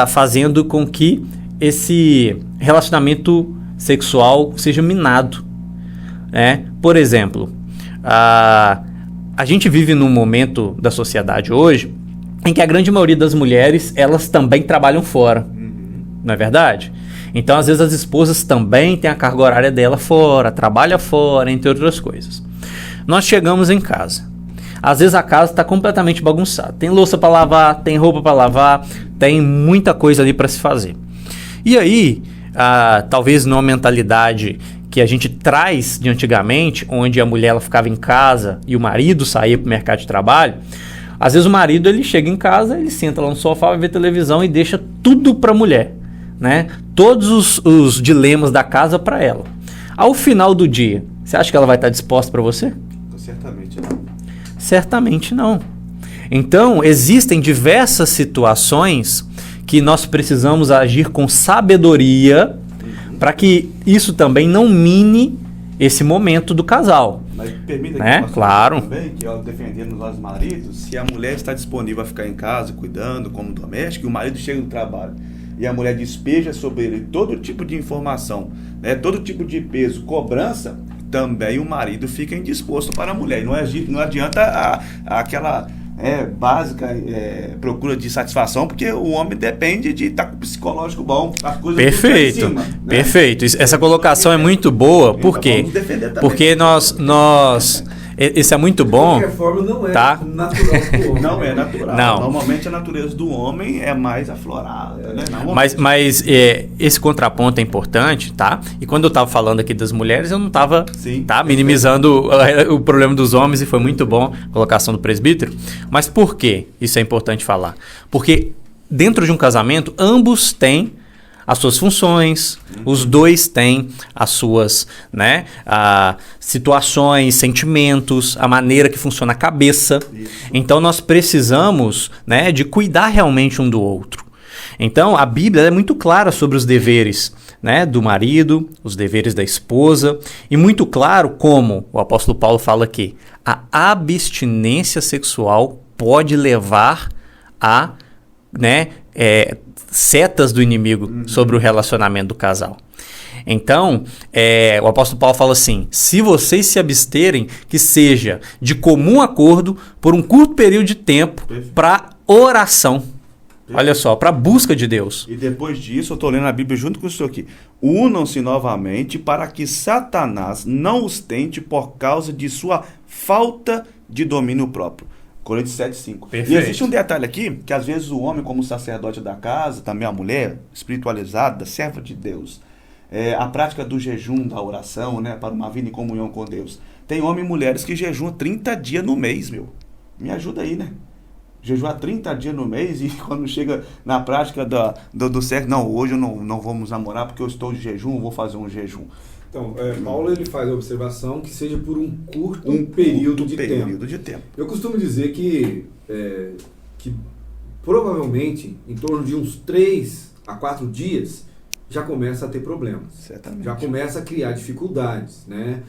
C: fazendo com que esse relacionamento sexual seja minado. Né? Por exemplo, a gente vive num momento da sociedade hoje em que a grande maioria das mulheres, elas também trabalham fora. Não é verdade? Então, às vezes, as esposas também têm a carga horária dela fora, trabalha fora, entre outras coisas. Nós chegamos em casa. Às vezes a casa está completamente bagunçada. Tem louça para lavar, tem roupa para lavar, tem muita coisa ali para se fazer. E aí, talvez numa mentalidade que a gente traz de antigamente, onde a mulher ela ficava em casa e o marido saía para o mercado de trabalho, às vezes o marido ele chega em casa, ele senta lá no sofá, vai ver televisão e deixa tudo para a mulher. Né? Todos os dilemas da casa para ela. Ao final do dia, você acha que ela vai estar disposta para você?
B: Certamente não.
C: Certamente não. Então, existem diversas situações que nós precisamos agir com sabedoria para que isso também não mine esse momento do casal.
B: Mas permita
C: né?
B: que
C: Claro.
B: também, que defendendo os nossos maridos, se a mulher está disponível a ficar em casa, cuidando como doméstica, e o marido chega no trabalho e a mulher despeja sobre ele todo tipo de informação, né, todo tipo de peso, cobrança, também o marido fica indisposto para a mulher. Não adianta aquela básica procura de satisfação, porque o homem depende de estar com o psicológico bom. As coisas
C: Perfeito,
B: cima, né?
C: Perfeito. Essa colocação é muito boa, por quê?
B: Vamos defender também.
C: Porque isso é muito bom.
A: De qualquer forma, não é
C: tá?
A: natural do homem.
B: Não é natural.
C: Não.
B: Normalmente a natureza do homem é mais aflorada, né?
C: Mas esse contraponto é importante, tá? E quando eu estava falando aqui das mulheres, eu não estava minimizando o problema dos homens, e foi muito bom a colocação do presbítero. Mas por que isso é importante falar? Porque dentro de um casamento, ambos têm as suas funções, os dois têm as suas, né, situações, sentimentos, a maneira que funciona a cabeça. Isso. Então nós precisamos, né, de cuidar realmente um do outro. Então, a Bíblia é muito clara sobre os deveres, né, do marido, os deveres da esposa, e muito claro como o apóstolo Paulo fala aqui, a abstinência sexual pode levar a, né, setas do inimigo sobre o relacionamento do casal. Então, o apóstolo Paulo fala assim, se vocês se absterem, que seja de comum acordo por um curto período de tempo para oração. Olha só, para a busca de Deus.
B: E depois disso, eu estou lendo a Bíblia junto com o senhor aqui. Unam-se novamente para que Satanás não os tente por causa de sua falta de domínio próprio. Coríntios 7:5. E existe um detalhe aqui, que às vezes o homem, como sacerdote da casa, também a mulher espiritualizada, serva de Deus, a prática do jejum, da oração, né, para uma vida em comunhão com Deus. Tem homens e mulheres que jejuam 30 dias no mês, meu. Me ajuda aí, né? Jejuar 30 dias no mês e quando chega na prática do sexo, não, hoje eu não vamos namorar porque eu estou de jejum, vou fazer um jejum.
A: Então, Paulo ele faz a observação que seja por um curto período de tempo. Eu costumo dizer que provavelmente em torno de uns 3 a 4 dias já começa a ter problemas.
B: Certamente.
A: Já começa a criar dificuldades, né?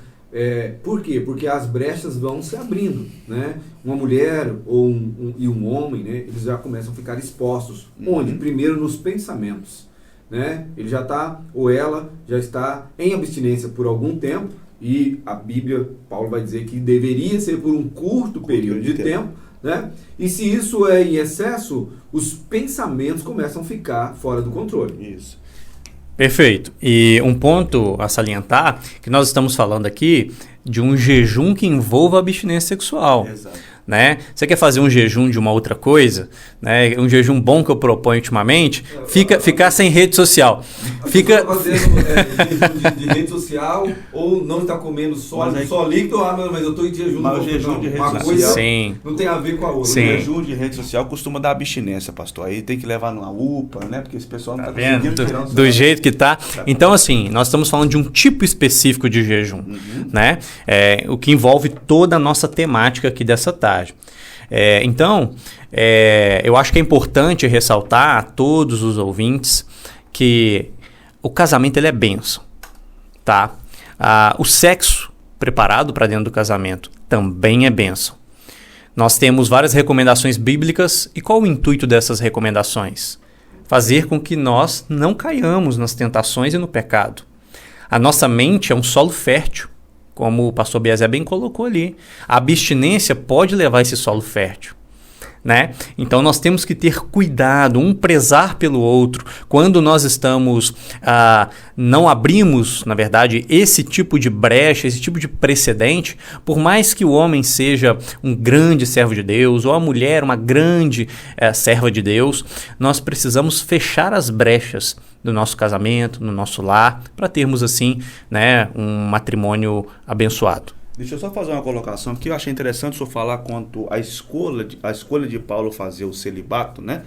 A: Por quê? Porque as brechas vão se abrindo, né? Uma mulher ou um homem, né? Eles já começam a ficar expostos. Onde? Primeiro nos pensamentos, né? Ele já está, ou ela já está em abstinência por algum tempo, e a Bíblia, Paulo vai dizer que deveria ser por um curto período de tempo, né? E se isso é em excesso, os pensamentos começam a ficar fora do controle.
B: Isso.
C: Perfeito. E um ponto a salientar, que nós estamos falando aqui de um jejum que envolva abstinência sexual.
B: Exato.
C: Né? Você quer fazer um jejum de uma outra coisa, né? Um jejum bom que eu proponho ultimamente, ficar sem rede social.
A: Fica fazendo jejum de rede social ou não está comendo só líquido, mas eu estou em jejum.
B: Mas o jejum de rede social
A: coisa
C: sim.
A: Não tem a ver com a outra.
B: O jejum de rede social costuma dar abstinência, pastor. Aí tem que levar numa UPA, né? Porque esse pessoal não está conseguindo tirar
C: do jeito que está. Então, assim, nós estamos falando de um tipo específico de jejum, né? O que envolve toda a nossa temática aqui dessa tarde. Então, eu acho que é importante ressaltar a todos os ouvintes que o casamento ele é bênção, tá? O sexo preparado para dentro do casamento também é bênção. Nós temos várias recomendações bíblicas e qual o intuito dessas recomendações? Fazer com que nós não caiamos nas tentações e no pecado. A nossa mente é um solo fértil, como o pastor Biazé bem colocou ali. A abstinência pode levar esse solo fértil, né? Então nós temos que ter cuidado, prezar pelo outro. Quando nós estamos, não abrimos, na verdade, esse tipo de brecha, esse tipo de precedente, por mais que o homem seja um grande servo de Deus, ou a mulher uma grande serva de Deus, nós precisamos fechar as brechas do nosso casamento, no nosso lar, para termos assim, né, um matrimônio abençoado.
B: Deixa eu só fazer uma colocação aqui. Eu achei interessante o senhor falar quanto à escolha de Paulo fazer o celibato, né?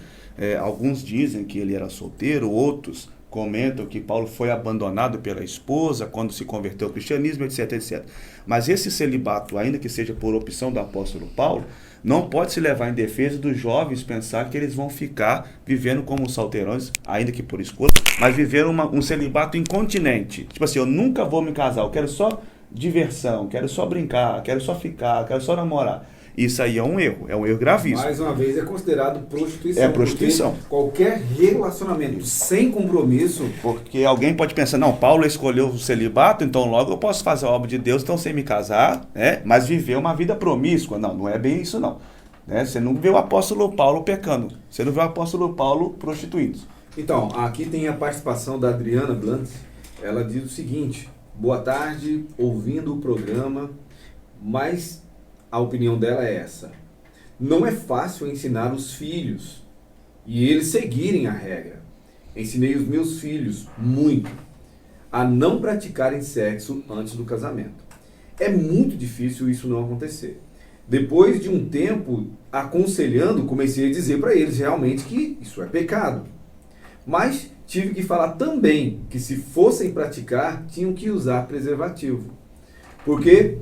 B: Alguns dizem que ele era solteiro, outros comentam que Paulo foi abandonado pela esposa quando se converteu ao cristianismo, etc, etc. Mas esse celibato, ainda que seja por opção do apóstolo Paulo, não pode se levar em defesa dos jovens pensar que eles vão ficar vivendo como solteirões, ainda que por escolha, mas viver um celibato incontinente. Tipo assim, eu nunca vou me casar, eu quero só diversão, quero só brincar, quero só ficar, quero só namorar. Isso aí é um erro gravíssimo.
A: Mais uma vez é considerado prostituição.
B: É prostituição.
A: Qualquer relacionamento sem compromisso...
B: Porque alguém pode pensar, não, Paulo escolheu o celibato, então logo eu posso fazer a obra de Deus, então sem me casar, né? Mas viver uma vida promíscua. Não é bem isso não. Né? Você não vê o apóstolo Paulo pecando, você não vê o apóstolo Paulo prostituindo.
A: Então, aqui tem a participação da Adriana Blunt. Ela diz o seguinte: boa tarde, ouvindo o programa, mas a opinião dela é essa: não é fácil ensinar os filhos e eles seguirem a regra. Ensinei os meus filhos muito a não praticarem sexo antes do casamento. É muito difícil isso não acontecer. Depois de um tempo aconselhando, comecei a dizer para eles realmente que isso é pecado. Mas tive que falar também que se fossem praticar, tinham que usar preservativo. Porque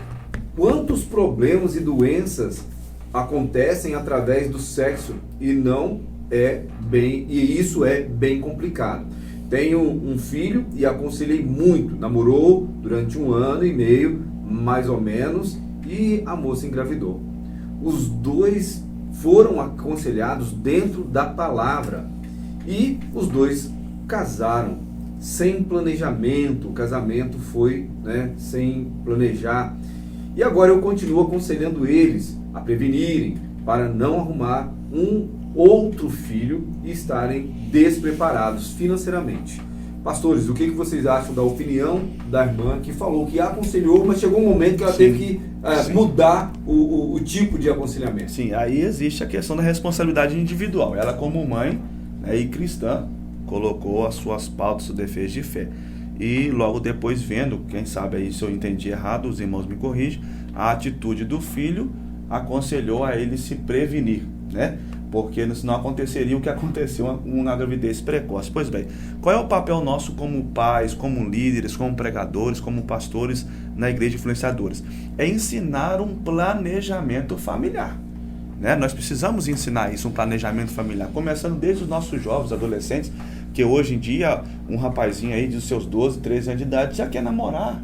A: quantos problemas e doenças acontecem através do sexo e não isso é bem complicado. Tenho um filho e aconselhei muito, namorou durante 1 ano e meio, mais ou menos, e a moça engravidou. Os dois foram aconselhados dentro da palavra e os dois casaram sem planejamento. O casamento foi, sem planejar. E agora eu continuo aconselhando eles a prevenirem para não arrumar um outro filho e estarem despreparados financeiramente. Pastores, o que vocês acham da opinião da irmã que falou que aconselhou, mas chegou um momento que ela teve que mudar o tipo de aconselhamento?
B: Sim, aí existe a questão da responsabilidade individual. Ela, como mãe, e cristã, colocou as suas pautas, sua defesa de fé. E logo depois, vendo, quem sabe aí se eu entendi errado, os irmãos me corrigem, a atitude do filho aconselhou a ele se prevenir, porque senão aconteceria o que aconteceu, uma gravidez precoce. Pois bem, qual é o papel nosso como pais, como líderes, como pregadores, como pastores na igreja, influenciadores? É ensinar um planejamento familiar. Nós precisamos ensinar isso, um planejamento familiar, começando desde os nossos jovens, adolescentes, que hoje em dia um rapazinho aí de seus 12, 13 anos de idade já quer namorar,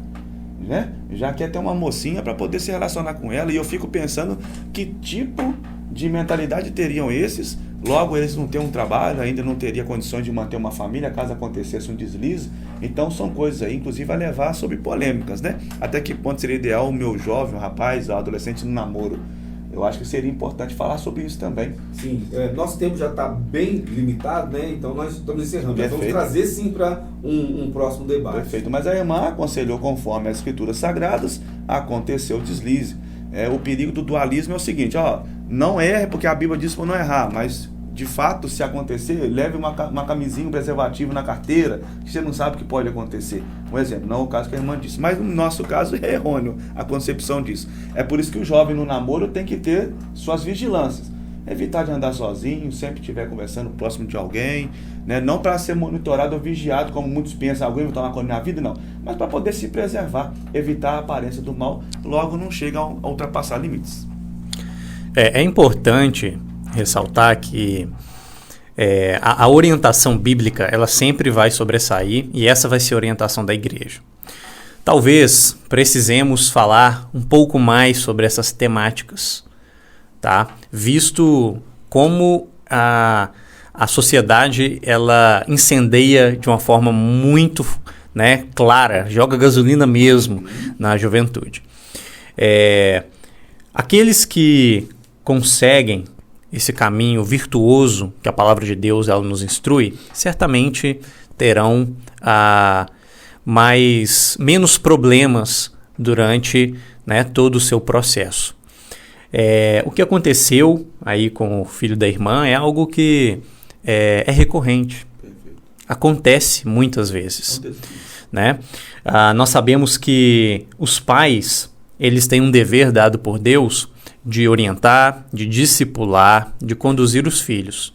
B: já quer ter uma mocinha para poder se relacionar com ela, e eu fico pensando que tipo de mentalidade teriam esses. Logo eles não têm um trabalho, ainda não teriam condições de manter uma família caso acontecesse um deslize. Então são coisas aí, inclusive, a levar sobre polêmicas, Até que ponto seria ideal o meu jovem, o rapaz, o adolescente no namoro? Eu acho que seria importante falar sobre isso também.
A: Sim, nosso tempo já está bem limitado, então nós estamos encerrando.
B: Perfeito.
A: Vamos trazer sim para um próximo debate.
B: Perfeito, mas a irmã aconselhou conforme as escrituras sagradas, aconteceu o deslize. O perigo do dualismo é o seguinte, não erre porque a Bíblia diz para não errar, mas de fato, se acontecer, leve uma camisinha, um preservativo na carteira, que você não sabe o que pode acontecer. Um exemplo, não é o caso que a irmã disse, mas no nosso caso é errôneo a concepção disso. É por isso que o jovem no namoro tem que ter suas vigilâncias. Evitar de andar sozinho, sempre estiver conversando próximo de alguém, não para ser monitorado ou vigiado, como muitos pensam, alguém vai tomar conta da minha vida, não. Mas para poder se preservar, evitar a aparência do mal, logo não chega a ultrapassar limites.
C: É importante ressaltar que a orientação bíblica ela sempre vai sobressair, e essa vai ser a orientação da igreja. Talvez precisemos falar um pouco mais sobre essas temáticas, visto como a sociedade ela incendeia de uma forma muito clara, joga gasolina mesmo na juventude. Aqueles que conseguem esse caminho virtuoso que a palavra de Deus ela nos instrui, certamente terão menos problemas durante todo o seu processo. O que aconteceu aí com o filho da irmã é algo que é recorrente. Acontece muitas vezes. Nós sabemos que os pais eles têm um dever dado por Deus de orientar, de discipular, de conduzir os filhos.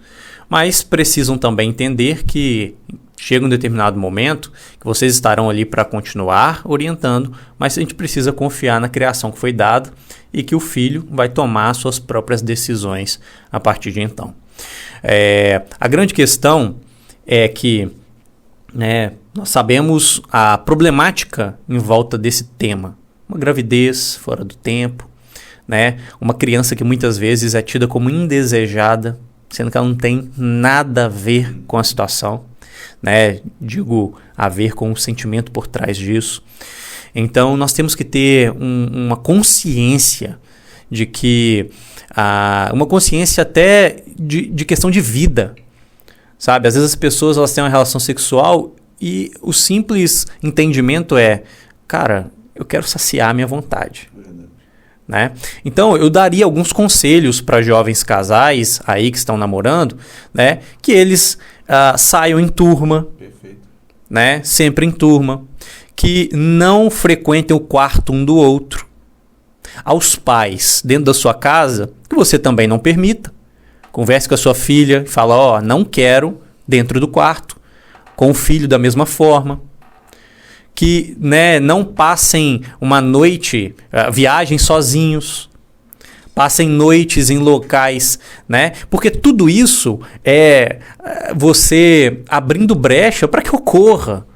C: Mas precisam também entender que chega um determinado momento que vocês estarão ali para continuar orientando, mas a gente precisa confiar na criação que foi dada e que o filho vai tomar suas próprias decisões a partir de então. A grande questão é que nós sabemos a problemática em volta desse tema. Uma gravidez fora do tempo, uma criança que muitas vezes é tida como indesejada, sendo que ela não tem nada a ver com a situação, digo, a ver com o sentimento por trás disso. Então, nós temos que ter uma consciência de que, uma consciência até de questão de vida, sabe? Às vezes as pessoas elas têm uma relação sexual e o simples entendimento é, cara, eu quero saciar a minha vontade. Então, eu daria alguns conselhos para jovens casais aí que estão namorando, que eles saiam em turma,
B: Perfeito.
C: Sempre em turma, que não frequentem o quarto um do outro. Aos pais, dentro da sua casa, que você também não permita. Converse com a sua filha e fala, não quero dentro do quarto, com o filho da mesma forma. Que não passem uma noite, viagem sozinhos, passem noites em locais, né? Porque tudo isso é você abrindo brecha para que ocorra,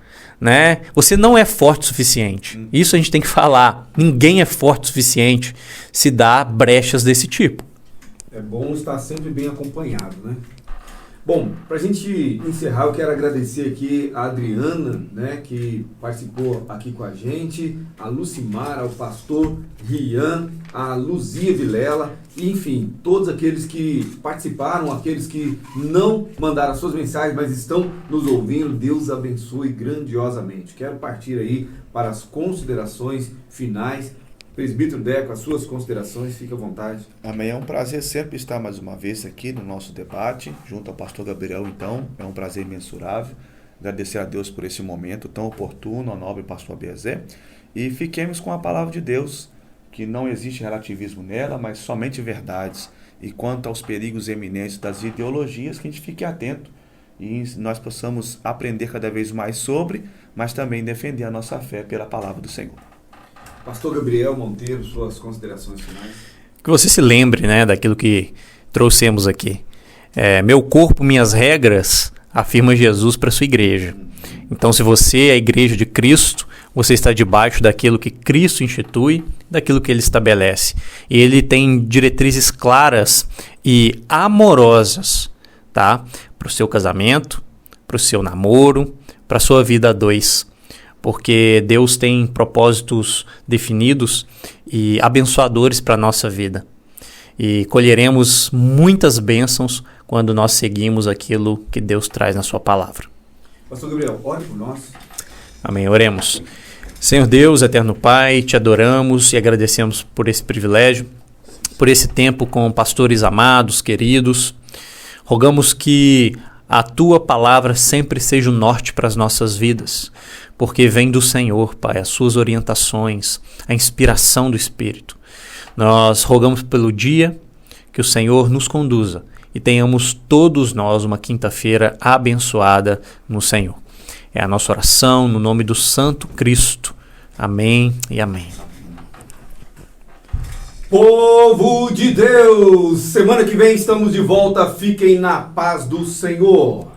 C: né? Você não é forte o suficiente. Isso a gente tem que falar. Ninguém é forte o suficiente se dá brechas desse tipo.
A: É bom estar sempre bem acompanhado, né? Bom, para a gente encerrar, eu quero agradecer aqui a Adriana, né, que participou aqui com a gente, a Lucimar, ao pastor Rian, a Luzia Vilela, e, enfim, todos aqueles que participaram, aqueles que não mandaram as suas mensagens, mas estão nos ouvindo. Deus abençoe grandiosamente. Quero partir aí para as considerações finais. Presbítero Deco, as suas considerações, fique à vontade.
B: Amém. É um prazer sempre estar mais uma vez aqui no nosso debate, junto ao pastor Gabriel, então. É um prazer imensurável. Agradecer a Deus por esse momento tão oportuno, ao nobre pastor Bezé. E fiquemos com a palavra de Deus, que não existe relativismo nela, mas somente verdades. E quanto aos perigos eminentes das ideologias, que a gente fique atento e nós possamos aprender cada vez mais sobre, mas também defender a nossa fé pela palavra do Senhor.
A: Pastor Gabriel Monteiro, suas considerações finais.
C: Que você se lembre, né, daquilo que trouxemos aqui. Meu corpo, minhas regras, afirma Jesus para a sua igreja. Então, se você é a igreja de Cristo, você está debaixo daquilo que Cristo institui, daquilo que Ele estabelece. E Ele tem diretrizes claras e amorosas, tá? Para o seu casamento, para o seu namoro, para a sua vida a dois. Porque Deus tem propósitos definidos e abençoadores para a nossa vida. E colheremos muitas bênçãos quando nós seguimos aquilo que Deus traz na sua palavra.
A: Pastor Gabriel, ore por nós.
C: Amém. Oremos. Senhor Deus, eterno Pai, te adoramos e agradecemos por esse privilégio, por esse tempo com pastores amados, queridos. Rogamos que a tua palavra sempre seja o norte para as nossas vidas, porque vem do Senhor, Pai, as suas orientações, a inspiração do Espírito. Nós rogamos pelo dia que o Senhor nos conduza e tenhamos todos nós uma quinta-feira abençoada no Senhor. É a nossa oração no nome do Santo Cristo. Amém e amém.
A: Povo de Deus, semana que vem estamos de volta. Fiquem na paz do Senhor.